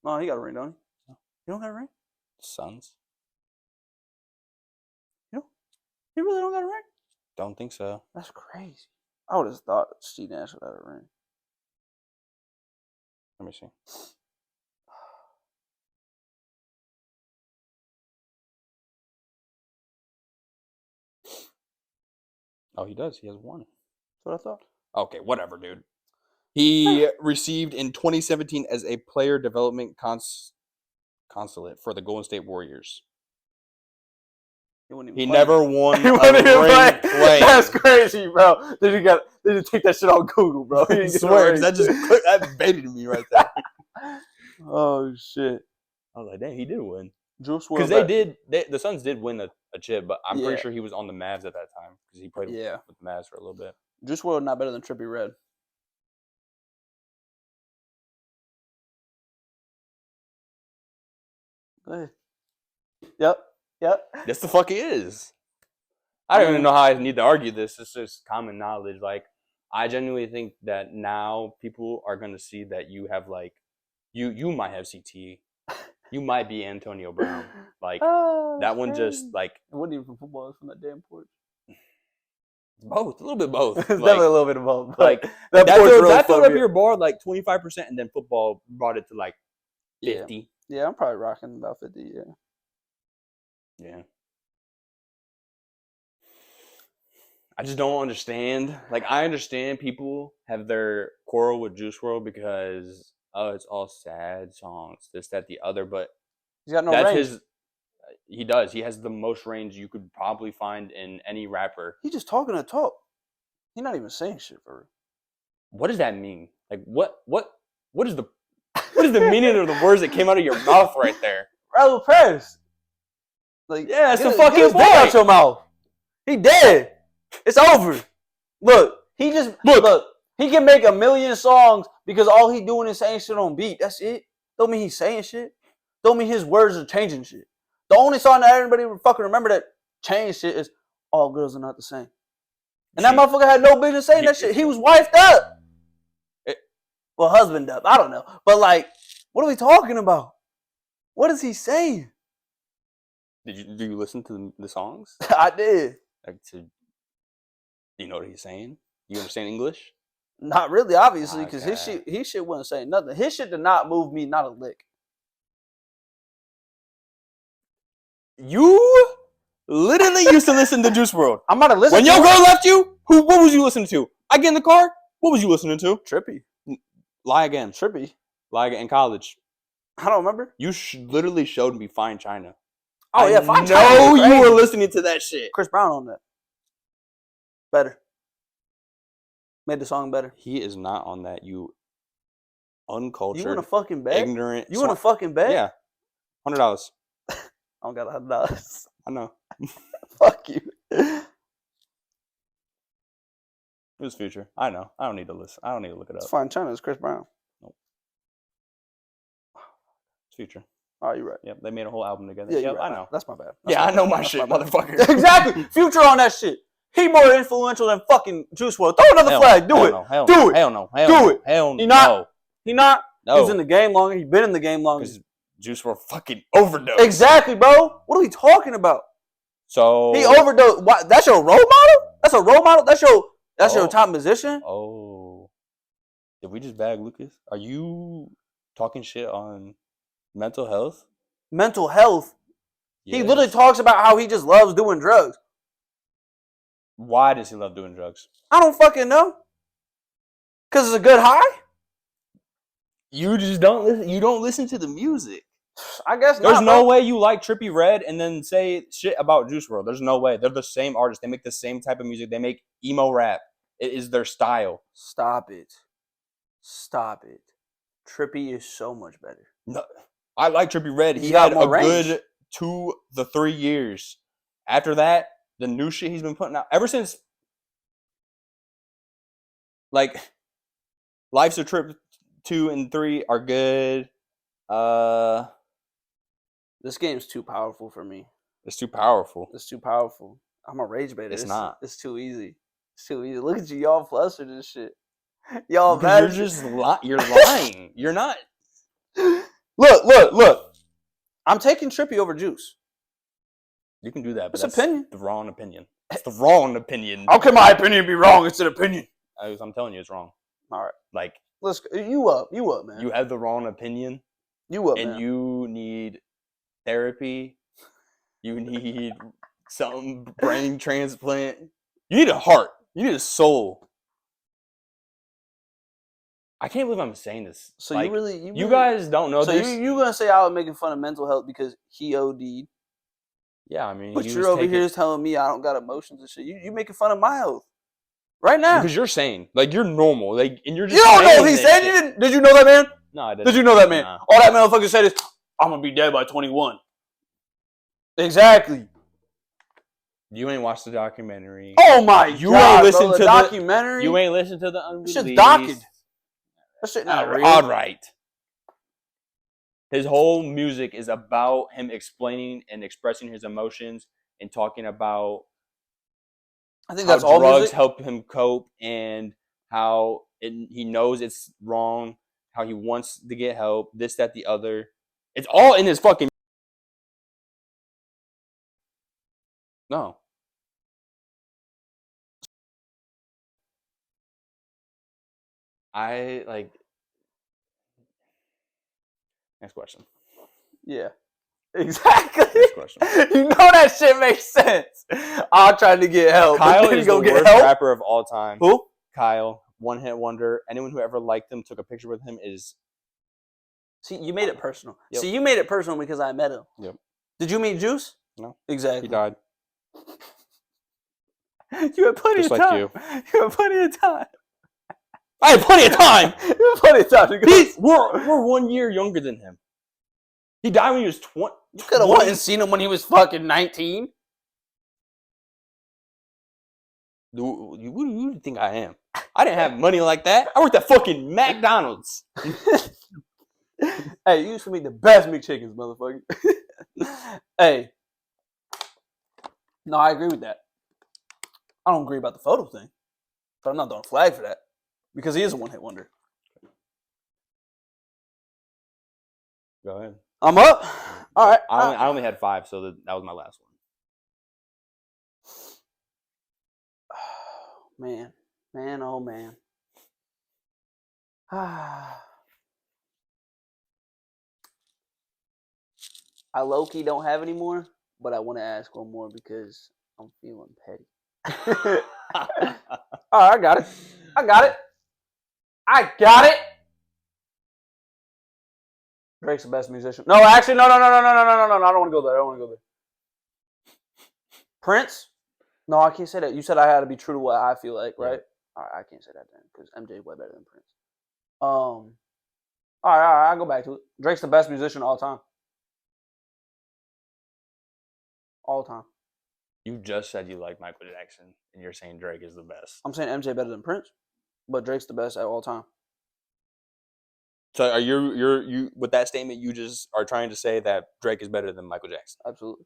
No, he got a ring, don't he? No. You don't got a ring? Suns. You know? He really don't got a ring? Don't think so. That's crazy. I would have thought Steve Nash would have a ring. Let me see. Oh, he does. He has one. That's what I thought. Okay, whatever, dude. He received in 2017 as a player development consulate for the Golden State Warriors. He never won a ring play. That's crazy, bro. Did you take that shit on Google, bro? I swear, because that baited me right there. Oh shit! I was like, dang, he did win. Because the Suns did win a chip, but I'm pretty sure he was on the Mavs at that time because he played with the Mavs for a little bit. Juice WRLD not better than Trippie Redd. Go ahead. Yep. Yes, the fuck he is. I don't even know how I need to argue this. It's just common knowledge. Like, I genuinely think that now people are gonna see that you have like, you might have CT. You might be Antonio Brown. Like that one just like. It wasn't even from football. It's from that damn porch. Both, a little bit both. It's definitely a little bit of both. Like that filled up your bar like 25%, and then football brought it to like 50. Yeah, I'm probably rocking about 50. Yeah. I just don't understand. Like, I understand people have their quarrel with Juice WRLD because it's all sad songs, this, that, the other. But He's got no that's range. his. He does. He has the most range you could probably find in any rapper. He's just talking to talk. He's not even saying shit for real. What does that mean? Like, what is the meaning of the words that came out of your mouth right there? Raul Press. Like, Yeah, it's get a his- fucking get his dick point. out your mouth. He dead. It's over. Look, he just look. He can make a million songs because all he doing is saying shit on beat. That's it. Don't mean he's saying shit. Don't mean his words are changing shit. The only song that everybody would fucking remember that changed shit is "All Girls Are Not the Same," and that motherfucker had no business saying that shit. He was wifed up. Well, husband up. I don't know, but like, what are we talking about? What is he saying? Do you listen to the songs? I did. Like, do you know what he's saying? You understand English? Not really, obviously, because Okay. his shit wasn't saying nothing. His shit did not move me, not a lick. You literally used to listen to Juice WRLD. I'm about to listen When to your it. girl left you, what was you listening to? I get in the car. What was you listening to? Trippy. Lie again. Trippy. Lie again. In college, I don't remember. you literally showed me Fine China. Oh, yeah, Fine China No, was you were crazy. listening to that shit. Chris Brown on that. Better. Made the song better. He is not on that. You uncultured, You want to fucking bet? ignorant. You want to fucking bet? Yeah, $100. I don't got $100. I know. Fuck you. It was Future. I know. I don't need to listen. I don't need to look it up. It's Fine China. It's Chris Brown. It's Future. Oh, you're right. Yep, they made a whole album together. Yeah, Yep, you're right. I know. That's my bad. Yeah, I know my That's shit, bad. motherfucker. Exactly. Future on that shit. He more influential than fucking Juice WRLD. Throw another Hell flag. no, Do hell it. no, hell Do no, it. Hell no. Hell Do no, it. Hell He not. no. He not. No. He was in the game longer. He been in the game longer. Because Juice WRLD fucking overdosed. Exactly, bro. What are we talking about? So He overdosed. What? That's your role model? That's a role model? That's your top musician? Oh. Did we just bag Lucas? Are you talking shit on mental health? Mental health. Yes. He literally talks about how he just loves doing drugs. Why does he love doing drugs? I don't fucking know. Because it's a good high? You just don't listen. You don't listen to the music. I guess There's not, no bro. way you like Trippie Redd and then say shit about Juice WRLD. There's no way. They're the same artists. They make the same type of music. They make emo rap. It is their style. Stop it. Stop it. Trippy is so much better. No, I like Trippie Redd. He's He got had more a range. good 2 to 3 years. After that, the new shit he's been putting out ever since, like, Life's a Trip 2 and 3 are good. This game's too powerful for me. It's too powerful. It's too powerful. I'm a rage baiter. It's not. It's too easy. It's too easy. Look at you. Y'all flustered and shit. Y'all Because mad. you're just you're lying. You're not. Look. I'm taking Trippy over Juice. You can do that, but It's that's opinion. the wrong opinion. It's the wrong opinion. How can my opinion be wrong? It's an opinion. I'm telling you, it's wrong. All right. Like, Let's go. You up, man. you have the wrong opinion, You up, and man. you need therapy. You need some brain transplant. You need a heart. You need a soul. I can't believe I'm saying this. So like, you guys don't know So this. you gonna say I was making fun of mental health because he OD'd? Yeah, I mean, But he you're was over taking- here telling me I don't got emotions and shit. You making fun of my health right now. because you're sane. Like, you're normal. Like, and you're just. You don't know saying what he this said. shit. Did you know that, man? No, I didn't. Did you know that, man? Nah. All that motherfucker said is, "I'm gonna be dead by 21." Exactly. You ain't watched the documentary. Oh my You god, ain't listened bro, the to documentary. You ain't listened to the That unreleased. shit's docked. That shit not real. All right. His whole music is about him explaining and expressing his emotions and talking about I think how that's all drugs music. help him cope and how he knows it's wrong, how he wants to get help, this, that, the other. It's all in his fucking. No. I like. Next question. Yeah. Exactly. Next question. You know that shit makes sense. I'm trying to get help. Kyle is the worst rapper of all time. Who? Kyle, one hit wonder. Anyone who ever liked him, took a picture with him is. See, you made it personal. Yep. See, you made it personal because I met him. Yep. Did you meet Juice? No. Exactly. He died. You had plenty Just of like time. You had plenty of time. I had plenty of time. You had plenty of time to go. We're 1 year younger than him. He died when he was 20. You could have went and seen him when he was fucking 19. Who do you think I am? I didn't have money like that. I worked at fucking McDonald's. Hey, you used to make the best McChickens, motherfucker. Hey. No, I agree with that. I don't agree about the photo thing. But I'm not throwing a flag for that. Because he is a one-hit wonder. Go ahead. I'm up. All right. I only had 5, so that was my last one. Man. Man, oh man. I low-key don't have any more, but I want to ask one more because I'm feeling petty. All right, I got it. I got it. Drake's the best musician. No, actually, no. I don't want to go there. Prince? No, I can't say that. You said I had to be true to what I feel like, right? All right, I can't say that then because MJ is way better than Prince. All right, I'll go back to it. Drake's the best musician of all time. All time. You just said you like Michael Jackson, and you're saying Drake is the best. I'm saying MJ better than Prince, but Drake's the best at all time. So are you with that statement? You just are trying to say that Drake is better than Michael Jackson. Absolutely.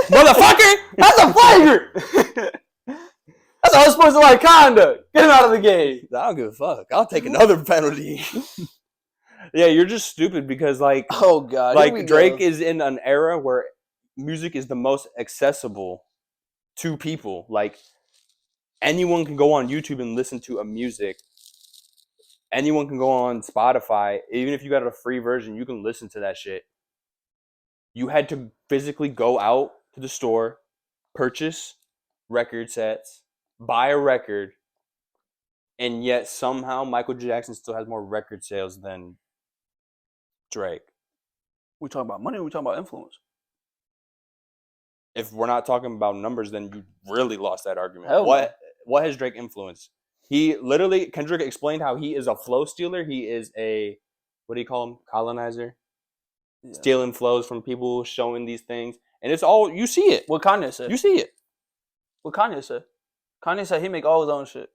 Motherfucker! That's a flagrant! That's unsportsmanlike like conduct. Get him out of the game. I don't give a fuck. I'll take another penalty. Yeah, you're just stupid because oh god, like Drake is in an era where music is the most accessible to people. Like anyone can go on YouTube and listen to a music. Anyone can go on Spotify. Even if you got a free version, you can listen to that shit. You had to physically go out to the store, purchase record sets, buy a record, and yet somehow Michael Jackson still has more record sales than Drake. We talking about money or we talking about influence? If we're not talking about numbers, then you really lost that argument. Hell no. What has Drake influenced? He literally, Kendrick explained how he is a flow stealer. He is a, what do you call him? Colonizer? Yeah. Stealing flows from people, showing these things. And it's all, you see it. What Kanye said. You see it. What Kanye said. Kanye said he make all his own shit.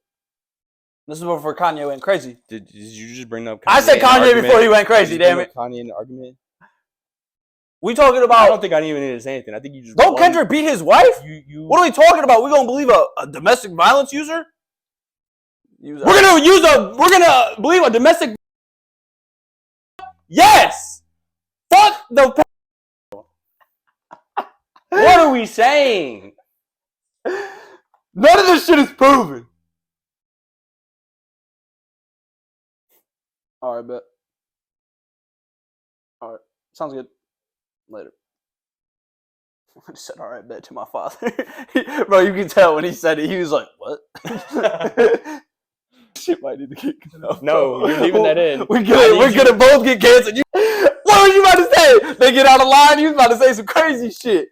This is before Kanye went crazy. Did you just bring up Kanye? I said Kanye before he went crazy, damn it. Kanye in the argument? We talking about... I don't think I even need to say anything. I think you just... Don't Kendrick beat his wife? What are we talking about? We gonna believe a domestic violence user? We're gonna believe a domestic... Yes! Fuck the... What are we saying? None of this shit is proven. All right, bet. All right. Sounds good. Later. I just said, all right, bet to my father. Bro, you can tell when he said it, he was like, what? Shit might need to get cut off. No, you're leaving that in. We're gonna both get canceled. What were you about to say? They get out of line, you was about to say some crazy shit.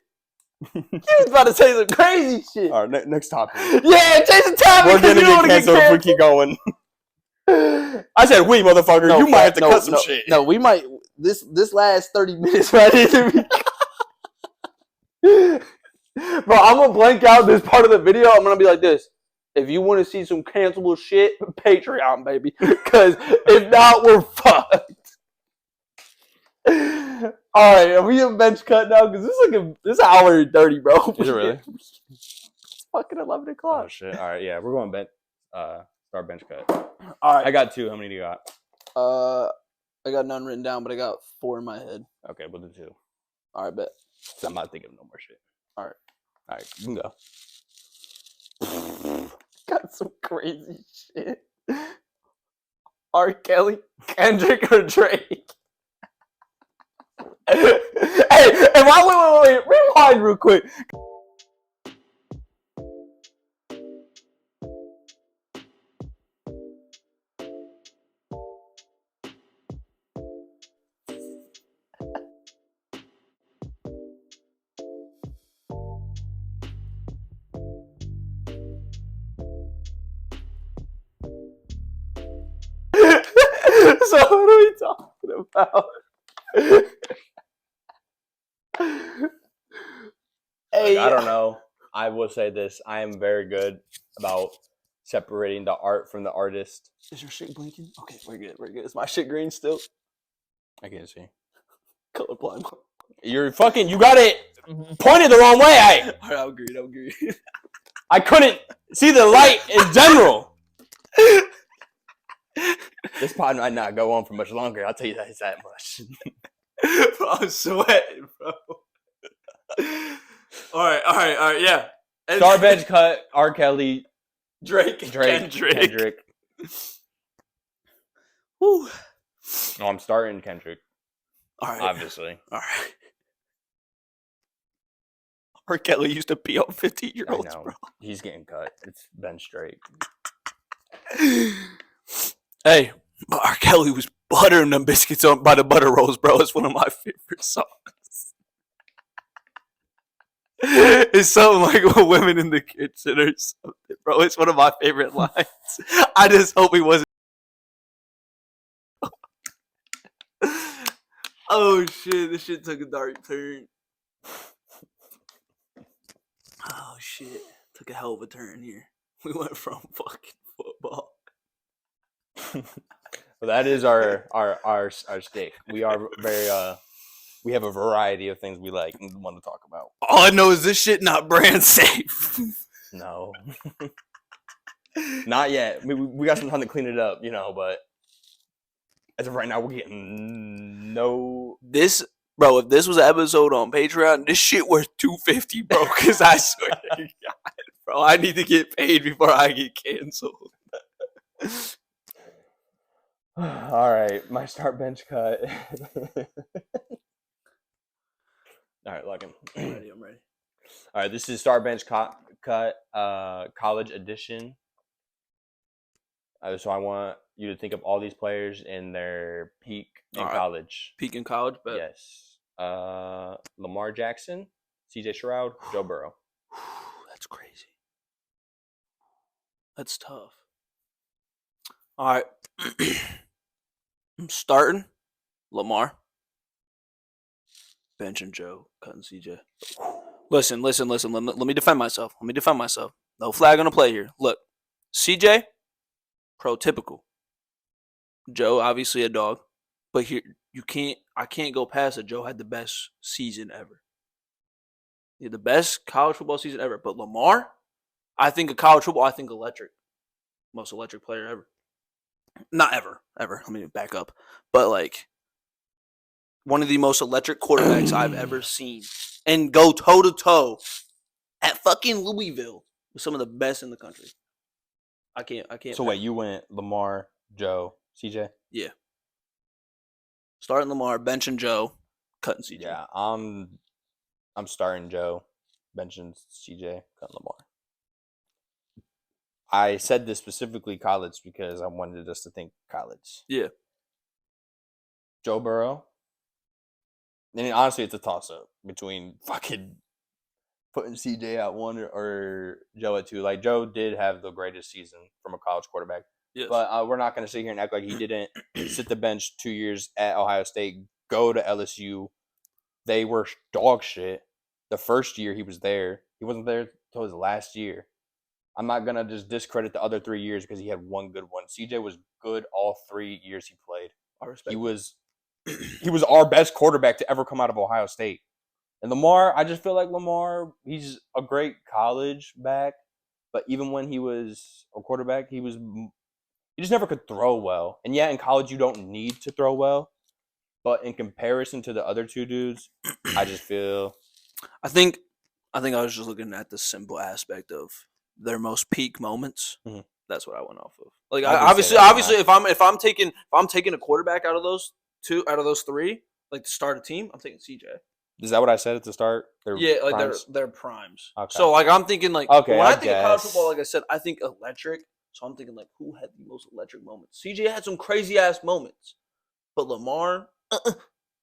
You was about to say some crazy shit. All right, next topic. Yeah, change the topic. We're gonna get canceled if we keep going. I said we, motherfucker. No, you might have to cut some shit. No, we might. This last 30 minutes right here. Bro, I'm gonna blank out this part of the video. I'm gonna be like this. If you want to see some cancelable shit, Patreon, baby. Because if not, we're fucked. All right, are we a bench cut now? Because this is an hour and 30, bro. Is it really? It's fucking 11 o'clock. Oh shit! All right, yeah, we're going bench. Start bench cut. All right, I got 2. How many do you got? I got none written down, but I got 4 in my head. Okay, we'll do 2. All right, bet. So I'm not thinking of no more shit. All right, you can go. Got some crazy shit. R. Kelly, Kendrick, or Drake? Hey, wait, rewind real quick. So what are we talking about? Like, I don't know. I will say this. I am very good about separating the art from the artist. Is your shit blinking? Okay, we're good. Is my shit green still? I can't see. Colorblind. You got it pointed the wrong way. All right, I'll agree. I couldn't see the light in general. This pod might not go on for much longer. I'll tell you that much. Bro, I'm sweating, bro. All right, yeah. Star bench cut, R. Kelly, Drake, Kendrick. Whew. No, I'm starting Kendrick. All right. Obviously. All right. R. Kelly used to pee on 15-year-olds, bro. He's getting cut. It's bench straight. Hey, but R. Kelly was buttering them biscuits by the butter rolls, bro. It's one of my favorite songs. It's something like women in the kitchen or something, bro. It's one of my favorite lines. I just hope he wasn't. Oh shit! This shit took a dark turn. Oh shit! Took a hell of a turn here. We went from fucking football. Well, that is our stake. We are very we have a variety of things we like and want to talk about. All I know is this shit not brand safe. No. Not yet. We got some time to clean it up, but as of right now, we're getting no. This, bro, if this was an episode on Patreon, this shit worth $250, bro. Because I swear to God, bro, I need to get paid before I get canceled. All right, my start bench cut. All right, look him. I'm ready. All right, this is start bench cut, college edition. So I want you to think of all these players in their peak in college. Peak in college, but yes. Lamar Jackson, C.J. Stroud, Joe Burrow. That's crazy. That's tough. All right. I'm starting Lamar. Benching Joe, cutting CJ. Listen. Let me defend myself. No flag on the play here. Look, CJ, prototypical. Joe, obviously a dog. But here, I can't go past it. Joe had the best season ever. He had the best college football season ever. But Lamar, I think of college football, I think electric. Most electric player ever. Not ever. Let me back up. But like, one of the most electric quarterbacks I've ever seen. And go toe-to-toe at fucking Louisville with some of the best in the country. I can't. So wait, you went Lamar, Joe, CJ? Yeah. Starting Lamar, benching Joe, cutting CJ. Yeah, I'm starting Joe, benching CJ, cutting Lamar. I said this specifically college because I wanted us to think college. Yeah. Joe Burrow. And honestly, it's a toss-up between fucking putting CJ at 1 or Joe at 2. Like, Joe did have the greatest season from a college quarterback. Yes. But we're not going to sit here and act like he didn't sit the bench 2 years at Ohio State, go to LSU. They were dog shit. The first year he was there. He wasn't there until his last year. I'm not going to just discredit the other 3 years because he had one good one. CJ was good all 3 years he played. I respect He was our best quarterback to ever come out of Ohio State. And Lamar, I just feel like Lamar, he's a great college back. But even when he was a quarterback, he just never could throw well. And yeah, in college, you don't need to throw well. But in comparison to the other two dudes, I just feel... I think I was just looking at the simple aspect of their most peak moments. Mm-hmm. That's what I went off of. Like I could say obviously, that, if I'm taking a quarterback out of those three, like to start a team, I'm taking CJ. Is that what I said at the start? Yeah, like primes? they're primes. Okay. So like I'm thinking like Okay, when I I think of college guess. football, like I said, I think electric. So I'm thinking like who had the most electric moments? CJ had some crazy ass moments, but Lamar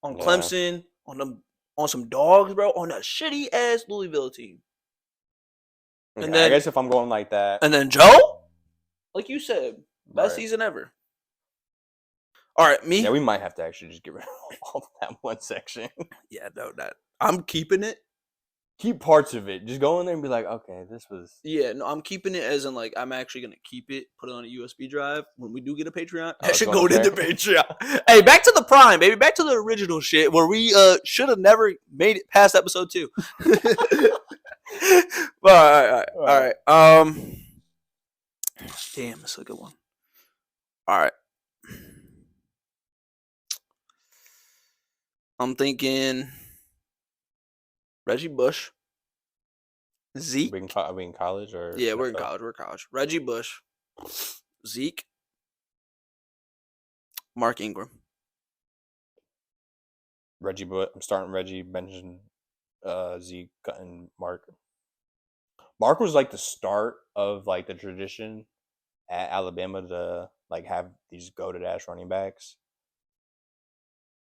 on Yeah. Clemson on some dogs, bro, on a shitty ass Louisville team. Okay, And then I guess if I'm going like that, and then Joe, like you said, best right. season ever. All right, me. Yeah, we might have to actually just get rid of all of that one section. Yeah, no, that I'm keeping it. Keep parts of it. Just go in there and be like, okay, this was. Yeah, no, I'm keeping it as in like I'm actually gonna keep it, put it on a USB drive when we do get a Patreon. That it's should going go up into there. Patreon. Hey, back to the prime, baby. Back to the original shit where we should have never made it past episode 2. All right. Damn, that's a good one. All right. I'm thinking Reggie Bush. Zeke. Are we in college or? Yeah, we're in NFL? college. We're in college. Reggie Bush. Zeke. Mark Ingram. Reggie, but I'm starting Reggie, benching Zeke, cutting Mark. Mark was like the start of like the tradition at Alabama to like have these goated ass running backs.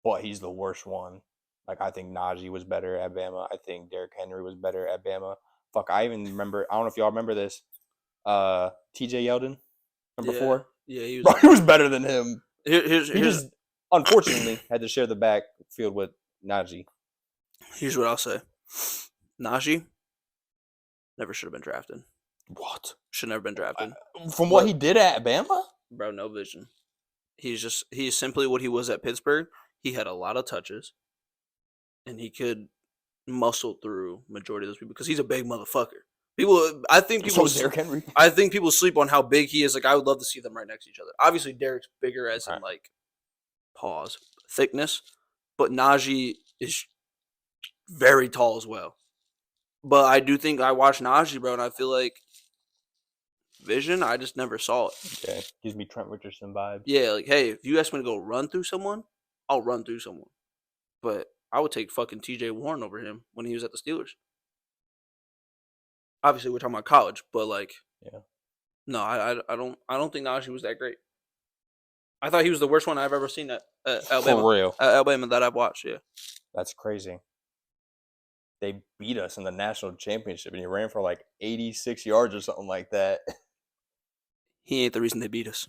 But he's the worst one. Like I think Najee was better at Bama. I think Derrick Henry was better at Bama. Fuck, I even remember. I don't know if y'all remember this. T.J. Yeldon, number 4. Yeah, he was. Bro, he was better than him. Here's He just unfortunately had to share the backfield with Najee. Here's what I'll say. Najee never should have been drafted. What? Should never been drafted. From what he did at Bama? Bro, no vision. He's simply what he was at Pittsburgh. He had a lot of touches, and he could muscle through majority of those people because he's a big motherfucker. I think people sleep on how big he is. Like I would love to see them right next to each other. Obviously, Derek's bigger as in like thickness, but Najee is very tall as well. But I do think I watched Najee, bro, and I feel like vision, I just never saw it. Okay. Gives me Trent Richardson vibes. Yeah, like, hey, if you ask me to go run through someone, I'll run through someone. But I would take fucking TJ Warren over him when he was at the Steelers. Obviously, we're talking about college, but like, yeah, no, I don't think Najee was that great. I thought he was the worst one I've ever seen at Alabama. For real. Alabama that I've watched, yeah. That's crazy. They beat us in the national championship, and he ran for like 86 yards or something like that. He ain't the reason they beat us.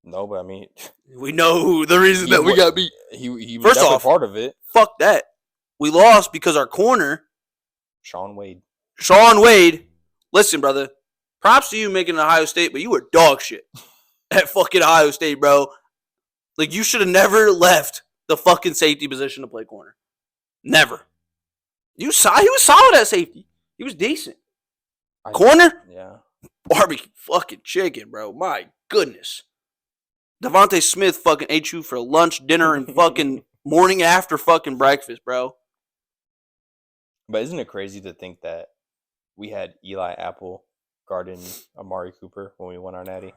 No, but I mean, we know the reason that we got beat. He was First definitely off, part of it. Fuck that. We lost because our corner, Sean Wade. Listen, brother. Props to you making Ohio State, but you were dog shit at fucking Ohio State, bro. Like, you should have never left the fucking safety position to play corner. Never. He was solid at safety. He was decent. Corner? Yeah. Barbecue fucking chicken, bro. My goodness. Devontae Smith fucking ate you for lunch, dinner, and fucking morning after fucking breakfast, bro. But isn't it crazy to think that we had Eli Apple guarding Amari Cooper when we won our natty?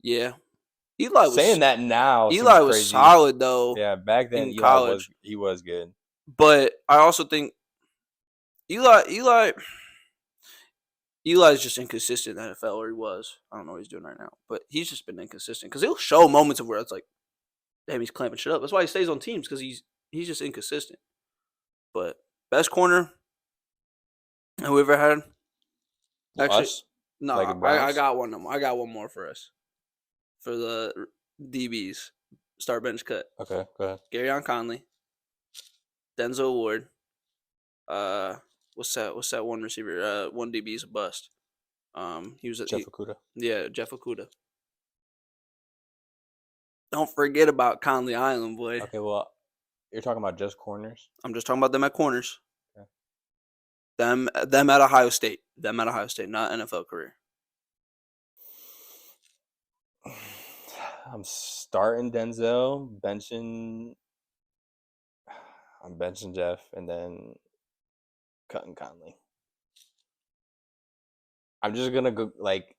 Yeah. Eli was saying that now. Eli was crazy. solid though. Yeah, back then Eli was good. But I also think Eli's just inconsistent in the NFL, or he was. I don't know what he's doing right now, but he's just been inconsistent because he'll show moments of where it's like, damn, he's clamping shit up. That's why he stays on teams because he's just inconsistent. But best corner we ever had. Actually, us? no, like I got one more. I got one more for us for the DBs. Start bench cut. Okay, go ahead. Garyon Conley, Denzel Ward. What's that one receiver? One DB is a bust. He was at Jeff Okudah. Yeah, Jeff Okudah. Don't forget about Conley Island, boy. Okay, well, you're talking about just corners? I'm just talking about them at corners. Okay. Them at Ohio State. Them at Ohio State, not NFL career. I'm starting Denzel, I'm benching Jeff, and then cutting Conley. I'm just gonna go like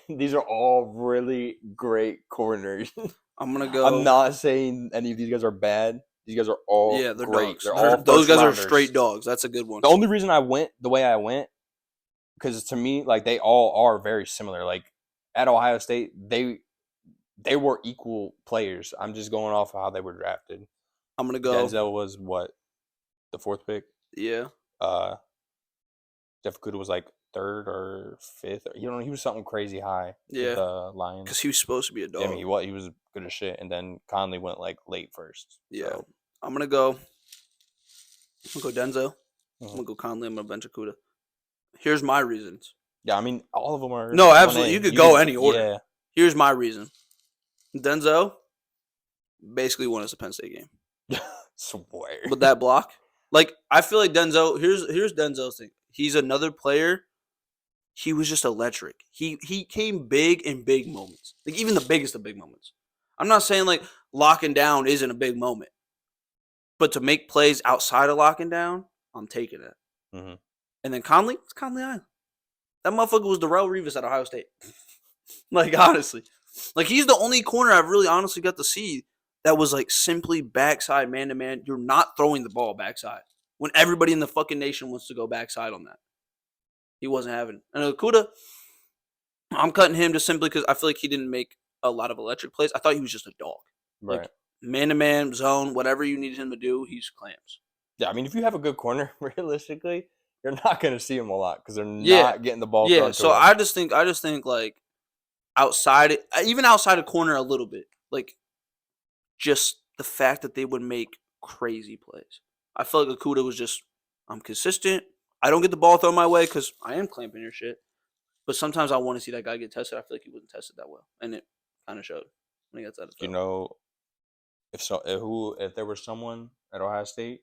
these are all really great corners. I'm gonna go. I'm not saying any of these guys are bad. These guys are all Yeah, they're great. dogs. They're all Those guys first-rounders. are straight dogs. That's a good one. The only reason I went the way I went, because to me, like they all are very similar. Like at Ohio State, they were equal players. I'm just going off of how they were drafted. I'm gonna go. Denzel was what, the 4th pick. Yeah. Jeff Okudah was like 3rd or 5th. You know, he was something crazy high. Yeah. With the Lions, Because he was supposed to be a dog. I mean, he was good as shit. And then Conley went like late first. Yeah. So. I'm gonna go Denzel. I'm gonna go Conley. I'm gonna bench Okudah. Here's my reasons. Yeah, I mean, all of them are. No, absolutely. 1A. You could go any order. Yeah. Here's my reason. Denzel basically won us a Penn State game. Swear. With that block. Like, I feel like Denzel, here's Denzel's thing. He's another player. He was just electric. He came big in big moments. Like, even the biggest of big moments. I'm not saying, like, locking down isn't a big moment. But to make plays outside of locking down, I'm taking it. Mm-hmm. And then Conley, it's Conley Island. That motherfucker was Darrell Revis at Ohio State. Like, honestly. Like, he's the only corner I've really honestly got to see that was, like, simply backside, man-to-man. You're not throwing the ball backside. When everybody in the fucking nation wants to go backside on that. He wasn't having it. And Okudah, I'm cutting him just simply because I feel like he didn't make a lot of electric plays. I thought he was just a dog. Right. Like, man-to-man, zone, whatever you needed him to do, he's clams. Yeah, I mean, if you have a good corner, realistically, you're not going to see him a lot because they're not getting the ball. Yeah, so I just think like even outside of corner a little bit, like just the fact that they would make crazy plays. I felt like Okudah was just, I'm consistent. I don't get the ball thrown my way because I am clamping your shit. But sometimes I want to see that guy get tested. I feel like he wasn't tested that well, and it kind of showed when he got out of the You know, if there was someone at Ohio State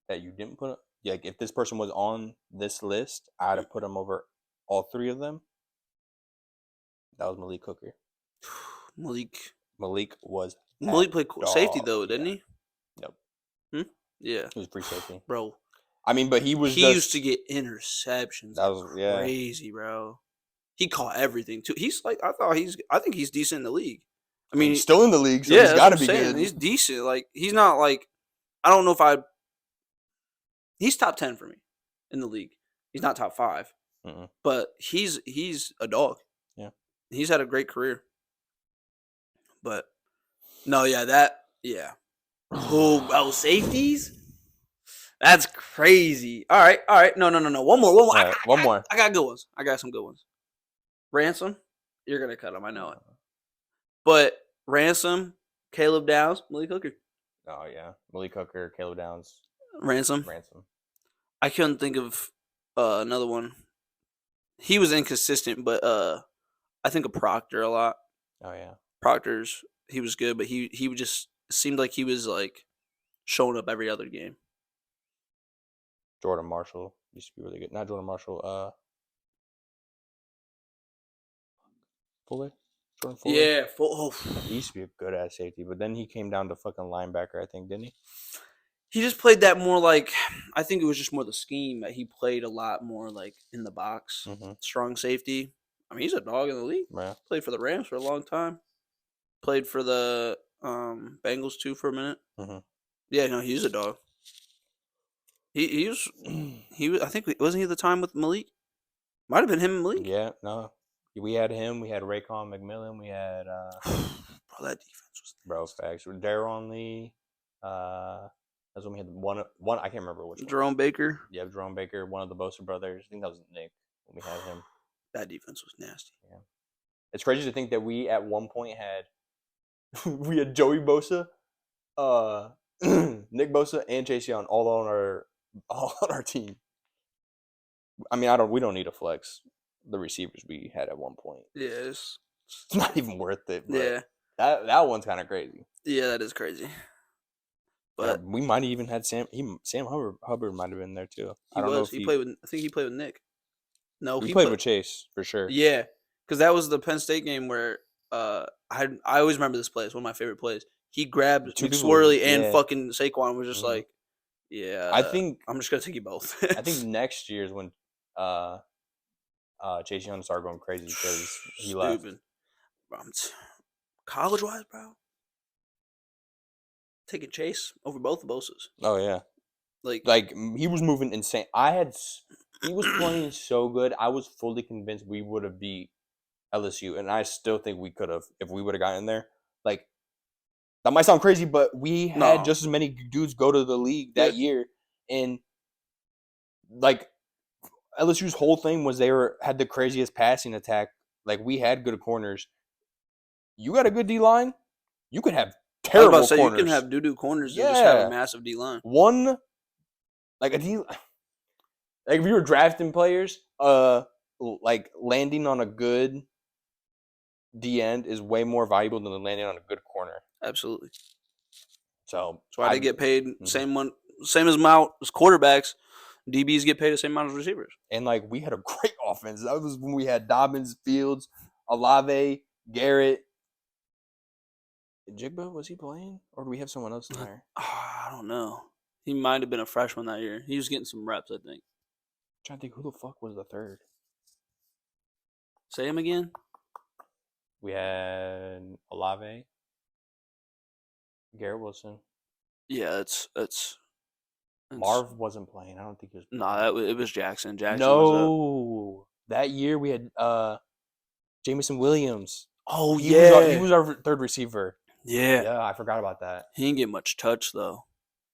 that you didn't put, like if this person was on this list, I'd have put him over all 3 of them. That was Malik Hooker. Malik was. Malik played safety though, didn't he? Yep. Yeah. He was free safety, bro. I mean, but he used to get interceptions. That was crazy, bro. He caught everything too. He's like, I think he's decent in the league. I mean, he's still in the league, so he's got to be good. He's decent. Like, he's not like, I don't know if he's top 10 for me in the league. He's not top 5, but he's a dog. Yeah, he's had a great career. But no, oh, safeties. That's crazy. All right. No. One more. One more. I got good ones. I got some good ones. Ransom, you're gonna cut him. I know it. But Ransom, Caleb Downs, Malik Hooker. Oh yeah, Malik Hooker, Caleb Downs, Ransom. I couldn't think of another one. He was inconsistent, but I think of Proctor a lot. Oh yeah, he was good, but he just seemed like he was like showing up every other game. Jordan Marshall used to be really good. Not Jordan Marshall. Fuller. Jordan Fuller. Yeah. He used to be a good ass safety, but then he came down to fucking linebacker, I think, didn't he? He just played that more like, I think it was just more the scheme that he played a lot more like in the box, strong safety. I mean, he's a dog in the league. Yeah. Played for the Rams for a long time. Played for the Bengals too for a minute. Yeah, no, he's a dog. He was. I think wasn't he at the time with Malik? Might have been him and Malik. Yeah, no, we had him. We had Raycon McMillan. We had bro, that defense was facts. Daron Lee. That's when we had one. I can't remember which one. Jerome Baker. Yeah, Jerome Baker. One of the Bosa brothers. I think that was Nick when we had him. That defense was nasty. Yeah, it's crazy to think that we at one point had Joey Bosa, Nick Bosa, and Chase Young all on our team. I mean, we don't need to flex the receivers we had at one point. Yeah, it's not even worth it. But yeah, that one's kind of crazy. Yeah, that is crazy. But we might have even had Sam Hubbard might have been there too. I think he played with Nick. No, he played with Chase for sure. Yeah, because that was the Penn State game where I always remember this play. It's one of my favorite plays. He grabbed McSwirly and fucking Saquon was just like, yeah. I think I'm just gonna take you both. I think next year is when Chase Young started going crazy because he left. Stupid. College-wise, bro. Taking Chase over both of Bosa's. Oh yeah, like he was moving insane. He was playing so good. I was fully convinced we would have beat LSU, and I still think we could have if we would have gotten there. Like that might sound crazy, but we had just as many dudes go to the league that year, and like LSU's whole thing was had the craziest passing attack. Like we had good corners. You got a good D line, you could have terrible corners. You can have doo-doo corners and just have a massive D line. One, like a D, like if you were drafting players, like landing on a good D end is way more valuable than landing on a good corner. Absolutely. So that's why they get paid same amount as quarterbacks. DBs get paid the same amount as receivers. And like we had a great offense. That was when we had Dobbins, Fields, Olave, Garrett. Jigba, was he playing? Or do we have someone else in there? I don't know. He might have been a freshman that year. He was getting some reps, I think. I'm trying to think who the fuck was the third. Say him again. We had Olave, Garrett Wilson. Yeah, it's Marv wasn't playing. I don't think he was playing. No, it was Jackson. Jackson No. That year we had Jameson Williams. Oh, he was our third receiver. Yeah. Yeah, I forgot about that. He didn't get much touch, though.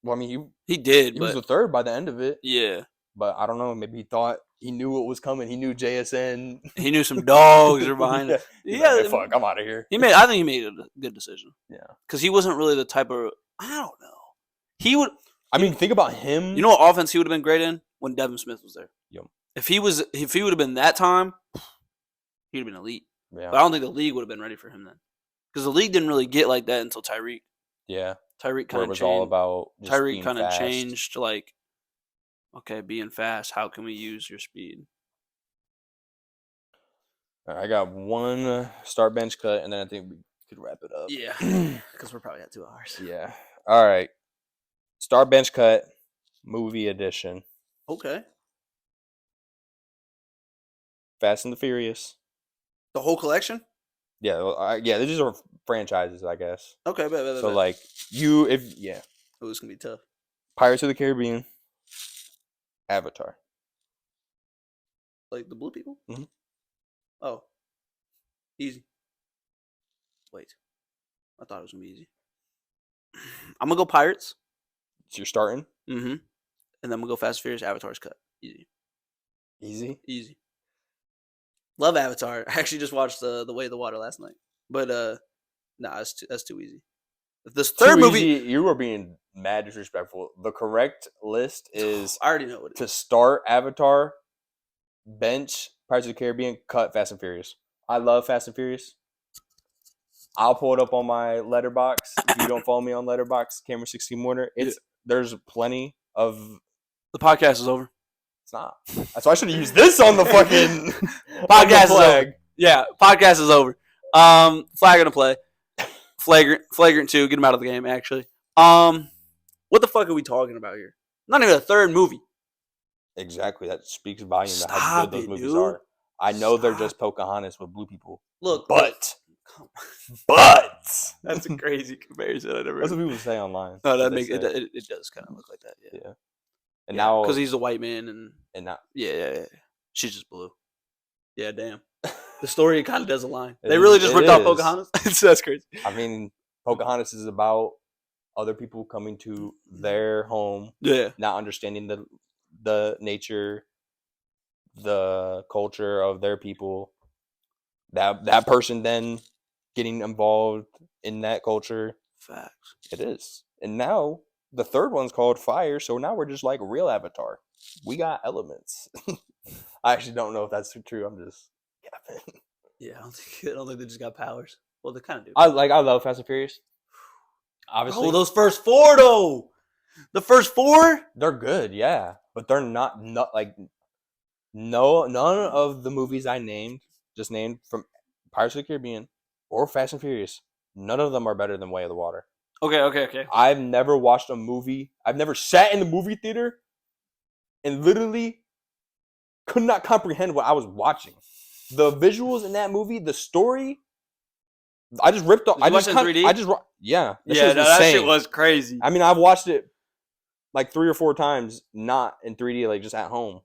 Well, I mean, he did. He was the third by the end of it. Yeah. But I don't know. Maybe he thought he knew what was coming. He knew JSN. He knew some dogs are behind him. Yeah. Like, fuck, I'm out of here. I think he made a good decision. Yeah. Because he wasn't really the type of, I don't know. He would. I mean, think about him. You know what offense he would have been great in? When Devin Smith was there. Yep. If he would have been that time, he'd have been elite. Yeah. But I don't think the league would have been ready for him then. Because the league didn't really get like that until Tyreek. Yeah. Tyreek kind of changed. All about Tyreek kind of changed, like, okay, being fast, how can we use your speed? I got one start bench cut, and then I think we could wrap it up. Yeah. Because we're probably at 2 hours. Yeah. All right. Start bench cut, movie edition. Okay. Fast and the Furious. The whole collection? Yeah, these are franchises, I guess. Okay, so like Oh, it's gonna be tough. Pirates of the Caribbean, Avatar. Like the blue people? Mm-hmm. Oh, easy. Wait, I thought it was gonna be easy. I'm gonna go Pirates. So you're starting. Mm-hmm. And then I'm gonna go Fast and Furious. Avatar's cut. Easy. Love Avatar. I actually just watched the Way of the Water last night. But that's too easy. This third movie, you are being mad disrespectful. The correct list is I already know what it is. To start Avatar, bench Pirates of the Caribbean, cut Fast and Furious. I love Fast and Furious. I'll pull it up on my Letterbox. If you don't follow me on Letterbox, Camera 16 Warner, there's plenty of. The podcast is over. It's not. That's why I should have used this on the fucking podcast is over. Yeah, podcast is over. Flag gonna play. Flagrant 2, get him out of the game, actually. What the fuck are we talking about here? Not even a third movie. Exactly. That speaks volumes to how good those movies are. I know they're just Pocahontas with blue people. Look, but that's a crazy comparison. That's what people say online. No, that makes it does kind of look like that. Yeah. And now because he's a white man and now yeah. She's just blue. Yeah, damn. The story kind of does align. They is, really just ripped out is. Pocahontas. That's crazy. I mean, Pocahontas is about other people coming to their home, not understanding the nature, the culture of their people. That person then getting involved in that culture. Facts. It is. And now the third one's called Fire, so now we're just like real Avatar. We got elements. I actually don't know if that's true. I'm just capping. Yeah, I don't think they just got powers. Well, they kind of do. I love Fast and Furious. Obviously. Oh, those first 4 though. The first 4? They're good, yeah. But they're not like none of the movies I named from Pirates of the Caribbean or Fast and Furious, none of them are better than Way of the Water. Okay. I've never watched a movie. I've never sat in the movie theater and literally could not comprehend what I was watching. The visuals in that movie, the story, I just ripped off. Did you watch it in 3D? Yeah. That shit was crazy. I mean, I've watched it like 3 or 4 times, not in 3D, like just at home.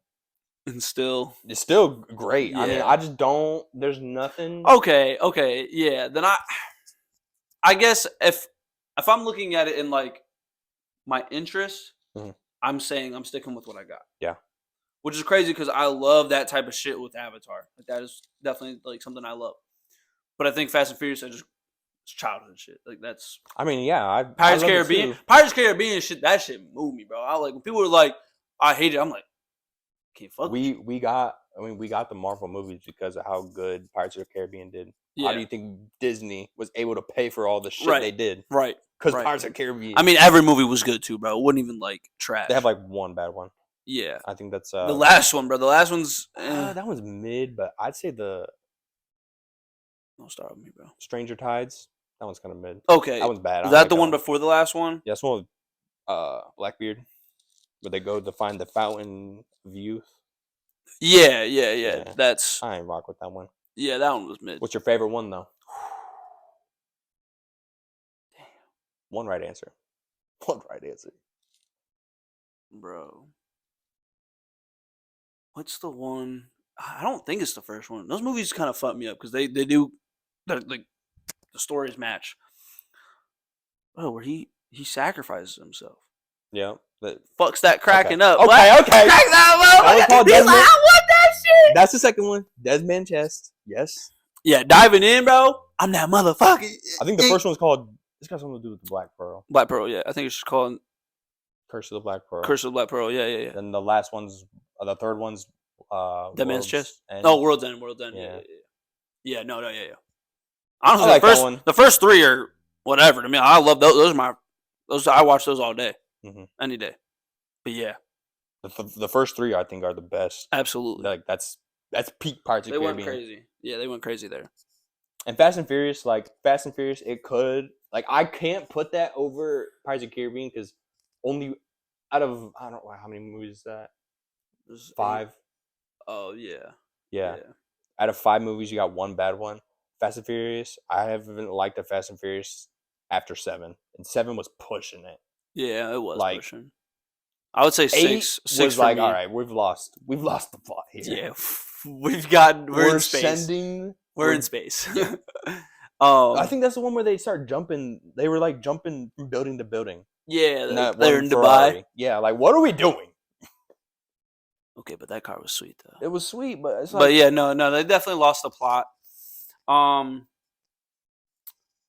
And still, it's still great. Yeah. I mean, I just don't. There's nothing. Okay, yeah. Then I guess if I'm looking at it in like my interest, Mhm. I'm saying I'm sticking with what I got. Yeah. Which is crazy because I love that type of shit with Avatar. Like that is definitely like something I love. But I think Fast and Furious, it's childhood shit. Like that's. I mean, yeah. Pirates of the Caribbean. Pirates of the Caribbean shit. That shit moved me, bro. I like when people were like, I hate it. I'm like, can't fuck. We got the Marvel movies because of how good Pirates of the Caribbean did. Yeah. How do you think Disney was able to pay for all the shit they did? Right. Because Pirates of the Caribbean. I mean, every movie was good too, bro. It wasn't even like trash. They have like one bad one. Yeah. I think that's the last one, bro. The last one's that one's mid, but I'd say don't start with me, bro. Stranger Tides. That one's kind of mid. Okay. That one's bad. Was that the one before the last one? Yeah, it's one with Blackbeard. Where they go to find the fountain of youth. Yeah. That's I ain't rock with that one. Yeah, that one was mid. What's your favorite one though? Damn. One right answer. One right answer. Bro. What's the one? I don't think it's the first one. Those movies kind of fuck me up because they do like the stories match. Oh, where he sacrifices himself. Yeah. Fucks that cracking up. Okay. Crack that up. He's like, I want that shit. That's the second one. Dead Man Chest. Yes. Yeah, diving in, bro. I'm that motherfucker. I think the first one's called. It's got something to do with the Black Pearl. Black Pearl. Yeah, I think it's just called Curse of the Black Pearl. Curse of the Black Pearl. Yeah. And the last one's the third one's Dead Man's Chest. End. Oh, World's End. Yeah. No. Honestly, I like the first 3 are whatever. I mean, I love those. Those I watch those all day, any day. But yeah, the first 3 I think are the best. Absolutely. Like that's peak Pirates of the Caribbean. They went crazy. Yeah, they went crazy there. And Fast and Furious, it could I can't put that over Pirates of the Caribbean because only out of I don't know how many movies is that. There's 5. 8. Oh yeah. Yeah. Out of 5 movies, you got one bad one. Fast and Furious, I haven't liked the Fast and Furious after 7, and 7 was pushing it. Yeah, it was pushing. I would say 6. 6 was for me. All right, we've lost the plot here. Yeah, we're in space. We're in space. Yeah. I think that's the one where they start jumping. They were like jumping from building to building. Yeah, they're in Dubai. Yeah, like what are we doing? Okay, but that car was sweet though. It was sweet, but it's but yeah, no, they definitely lost the plot.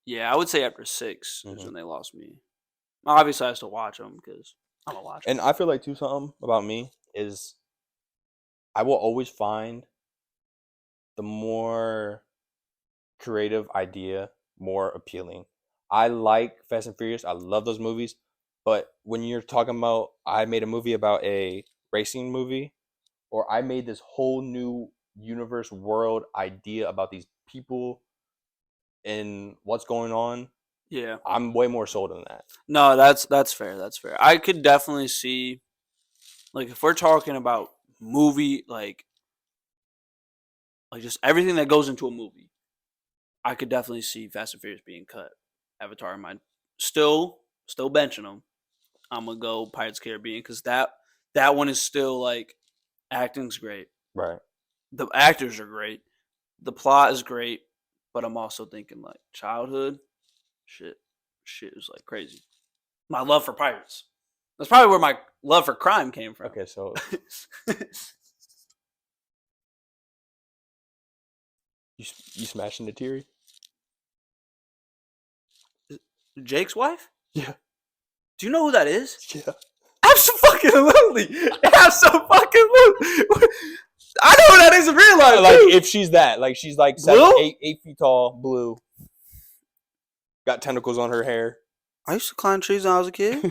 Yeah, I would say after 6 is when they lost me. Obviously, I still watch them because I'm a watcher. And I feel like too something about me is I will always find the more creative idea more appealing. I like Fast and Furious. I love those movies. But when you're talking about I made a movie about a racing movie, or I made this whole new universe world idea about these people and what's going on, yeah, I'm way more sold on that. No, that's fair. That's fair. I could definitely see, like, if we're talking about movie, like just everything that goes into a movie, I could definitely see Fast and Furious being cut. Avatar in mind. Still benching them. I'm gonna go Pirates of the Caribbean because that one is still like acting's great. Right. The actors are great. The plot is great, but I'm also thinking like childhood shit is like crazy. My love for pirates. That's probably where my love for crime came from. Okay, so you smashing the Terry? Jake's wife? Yeah. Do you know who that is? Yeah. Absolutely. Absolutely. I know who that is in real life. Like too. if she's that, like she's like 8 feet tall, blue, got tentacles on her hair. I used to climb trees when I was a kid.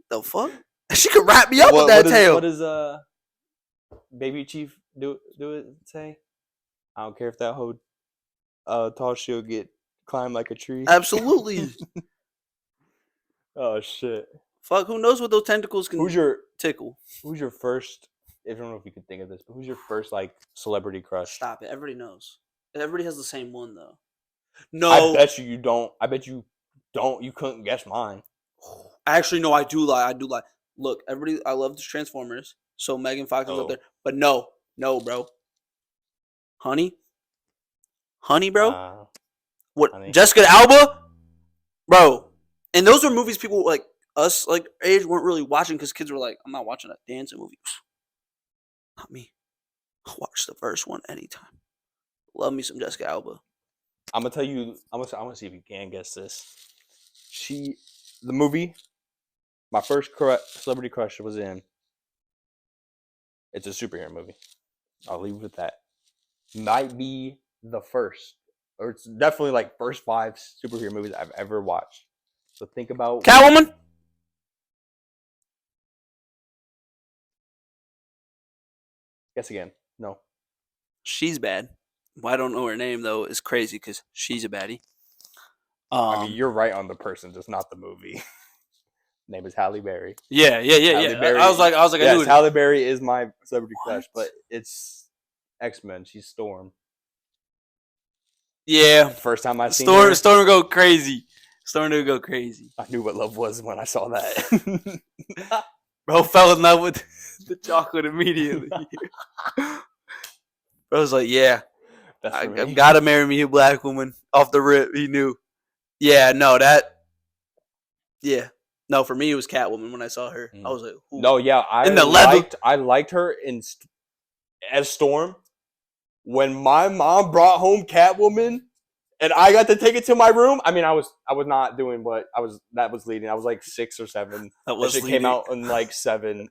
The fuck? She could wrap me up with that tail. What does Baby Chief do it say? I don't care if that whole tall she'll get climbed like a tree. Absolutely. Oh shit. Fuck, who knows what those tentacles can tickle? Who's your first I don't know if you could think of this, but who's your first like celebrity crush? Stop it. Everybody knows. Everybody has the same one though. I No, bet you don't. I bet you don't. You couldn't guess mine. actually, no. I do lie. I do lie. Look, everybody. I love the Transformers, so Megan Fox is up Oh. there. But no, bro. Honey, bro. What? Honey. Jessica Alba, bro. And those are movies people like us, like age, weren't really watching because kids were like, "I'm not watching a dancing movie." Not me. I'll watch the first one anytime. Love me some Jessica Alba. I'm gonna tell you. I'm gonna see if you can guess this. The movie, my first celebrity crush was in. It's a superhero movie. I'll leave it with that. Might be the first, or it's definitely like first 5 superhero movies I've ever watched. So think about Catwoman. Guess again. No. She's bad. Well, I don't know her name though. It's crazy because she's a baddie. I mean, you're right on the person, just not the movie. Name is Halle Berry. Yeah. Halle Berry. I was like, I Yes, knew it. Halle Berry is my celebrity crush, What? but it's X-Men. She's Storm. Yeah, First time I seen her, Storm go crazy. Storm would go crazy. I knew what love was when I saw that. Bro fell in love with the chocolate immediately. Bro was like, yeah, That's I for me. gotta marry me a black woman off the rip. He knew. Yeah, no, yeah. No, for me, it was Catwoman when I saw her. I was like, ooh. No, yeah, In the leather- I liked her as Storm. When my mom brought home Catwoman, and I got to take it to my room. I mean, I was not doing what I was. That was leading. I was like 6 or 7. That was It came out in like 07.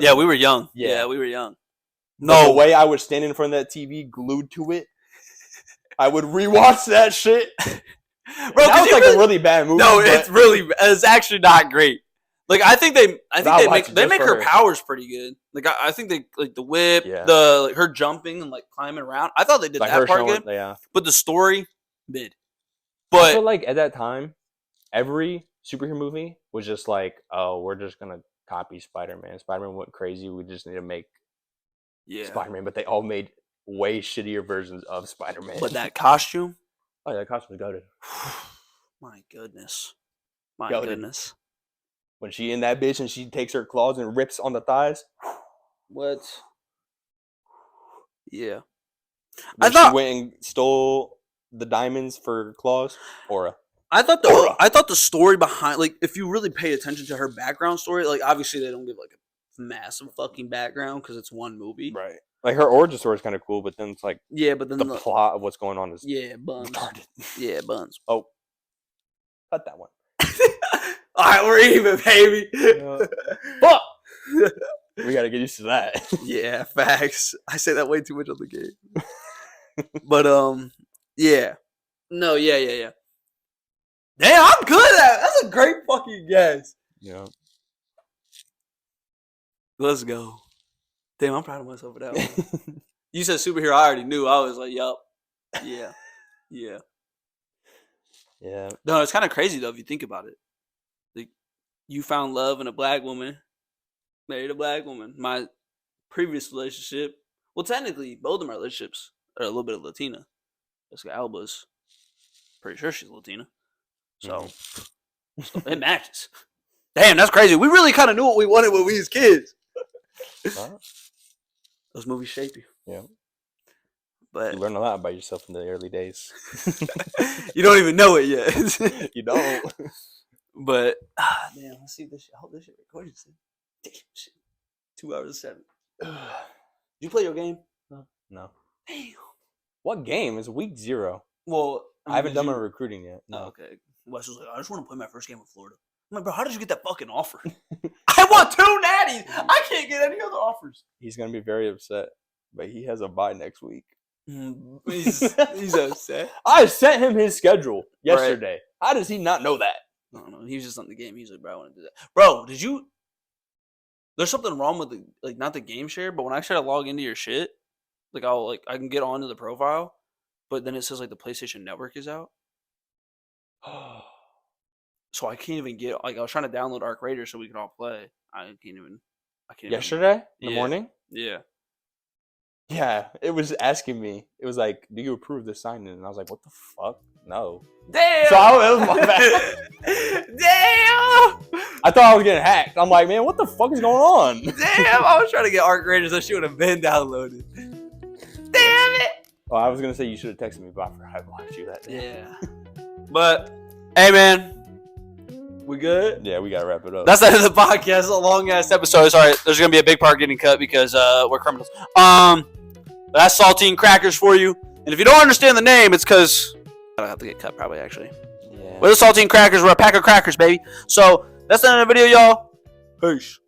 Yeah, we were young. Yeah. Yeah, we were young. But No the way I would stand in front of that TV, glued to it, I would rewatch that shit. Bro, that was like a really bad movie. No, but it's actually not great. Like I think I'll watch it they just make for her her. powers pretty good. Like I think they like the whip, Yeah. the like her jumping and like climbing around. I thought they did like that her part showing, good, yeah. but the story mid. I feel But like at that time, every superhero movie was just like, oh, we're just gonna copy Spider-Man. Spider-Man went crazy. We just need to make yeah, Spider-Man, but they all made way shittier versions of Spider-Man. but that costume, oh yeah, that costume was goated. my goodness, my Goated. goodness. When she in that bitch and she takes her claws and rips on the thighs. What? Yeah, When thought- she went and stole the diamonds for claws. Aura. I thought the story behind, like, if you really pay attention to her background story, like, obviously they don't give like a massive fucking background because it's one movie. Right. Like her origin story is kind of cool, but then it's like Yeah, but then the plot of what's going on is buns. retarded. Yeah, buns. Oh, cut that one. All right, we're even, baby. Fuck. We gotta get used to that. Yeah, facts. I say that way too much on the game. But yeah. No, yeah. Damn, I'm good at it. That's a great fucking guess. Yeah. Let's go. Damn, I'm proud of myself for that one. You said superhero, I already knew. I was like, yup. Yeah. Yeah. Yeah. No, it's kind of crazy though if you think about it. Like, you found love in a black woman, married a black woman. My previous relationship, well, technically, both of my relationships are a little bit of Latina. Jessica Alba's pretty sure she's Latina, so it matches. Damn, that's crazy. We really kind of knew what we wanted when we was kids. Those movies shape you. Yeah. But You learn a lot about yourself in the early days. you don't even know it yet. You don't. But damn, let's see this shit. I hope this shit recorded. Damn shit. 2 hours and 7. Did you play your game? No. Damn. What game? It's week 0. Well, I haven't done my recruiting yet. Oh, okay. Wes was like, I just want to play my first game with Florida. I'm like, bro, how did you get that fucking offer? I want 2 natties. I can't get any other offers. He's gonna be very upset, but he has a bye next week. He's upset. I sent him his schedule yesterday. How does he not know that? I don't know. He was just on the game. He's like, bro, I want to do that. Bro, did you? There's something wrong with the not the game share, but when I try to log into your shit, I can get onto the profile, but then it says like the PlayStation Network is out, so I can't even get. Like I was trying to download Arc Raiders so we could all play. I can't even. Yesterday in the Yeah. morning. Yeah. Yeah, it was asking me. It was like, "Do you approve this sign-in?" And I was like, "What the fuck? No." Damn. So it was my bad. Damn. I thought I was getting hacked. I'm like, man, what the fuck is going on? Damn. I was trying to get Arc Raiders. That shit would have been downloaded. Damn it. Well, I was gonna say you should have texted me, but I forgot I blocked you that day. Yeah. But hey, man, we good? Yeah, we gotta wrap it up. That's the end of the podcast. It's a long ass episode. Sorry, there's gonna be a big part getting cut because we're criminals. That's saltine crackers for you. And if you don't understand the name, it's because I don't have to get cut probably actually. Yeah. We're the saltine crackers. We're a pack of crackers, baby. So that's the end of the video, y'all. Peace.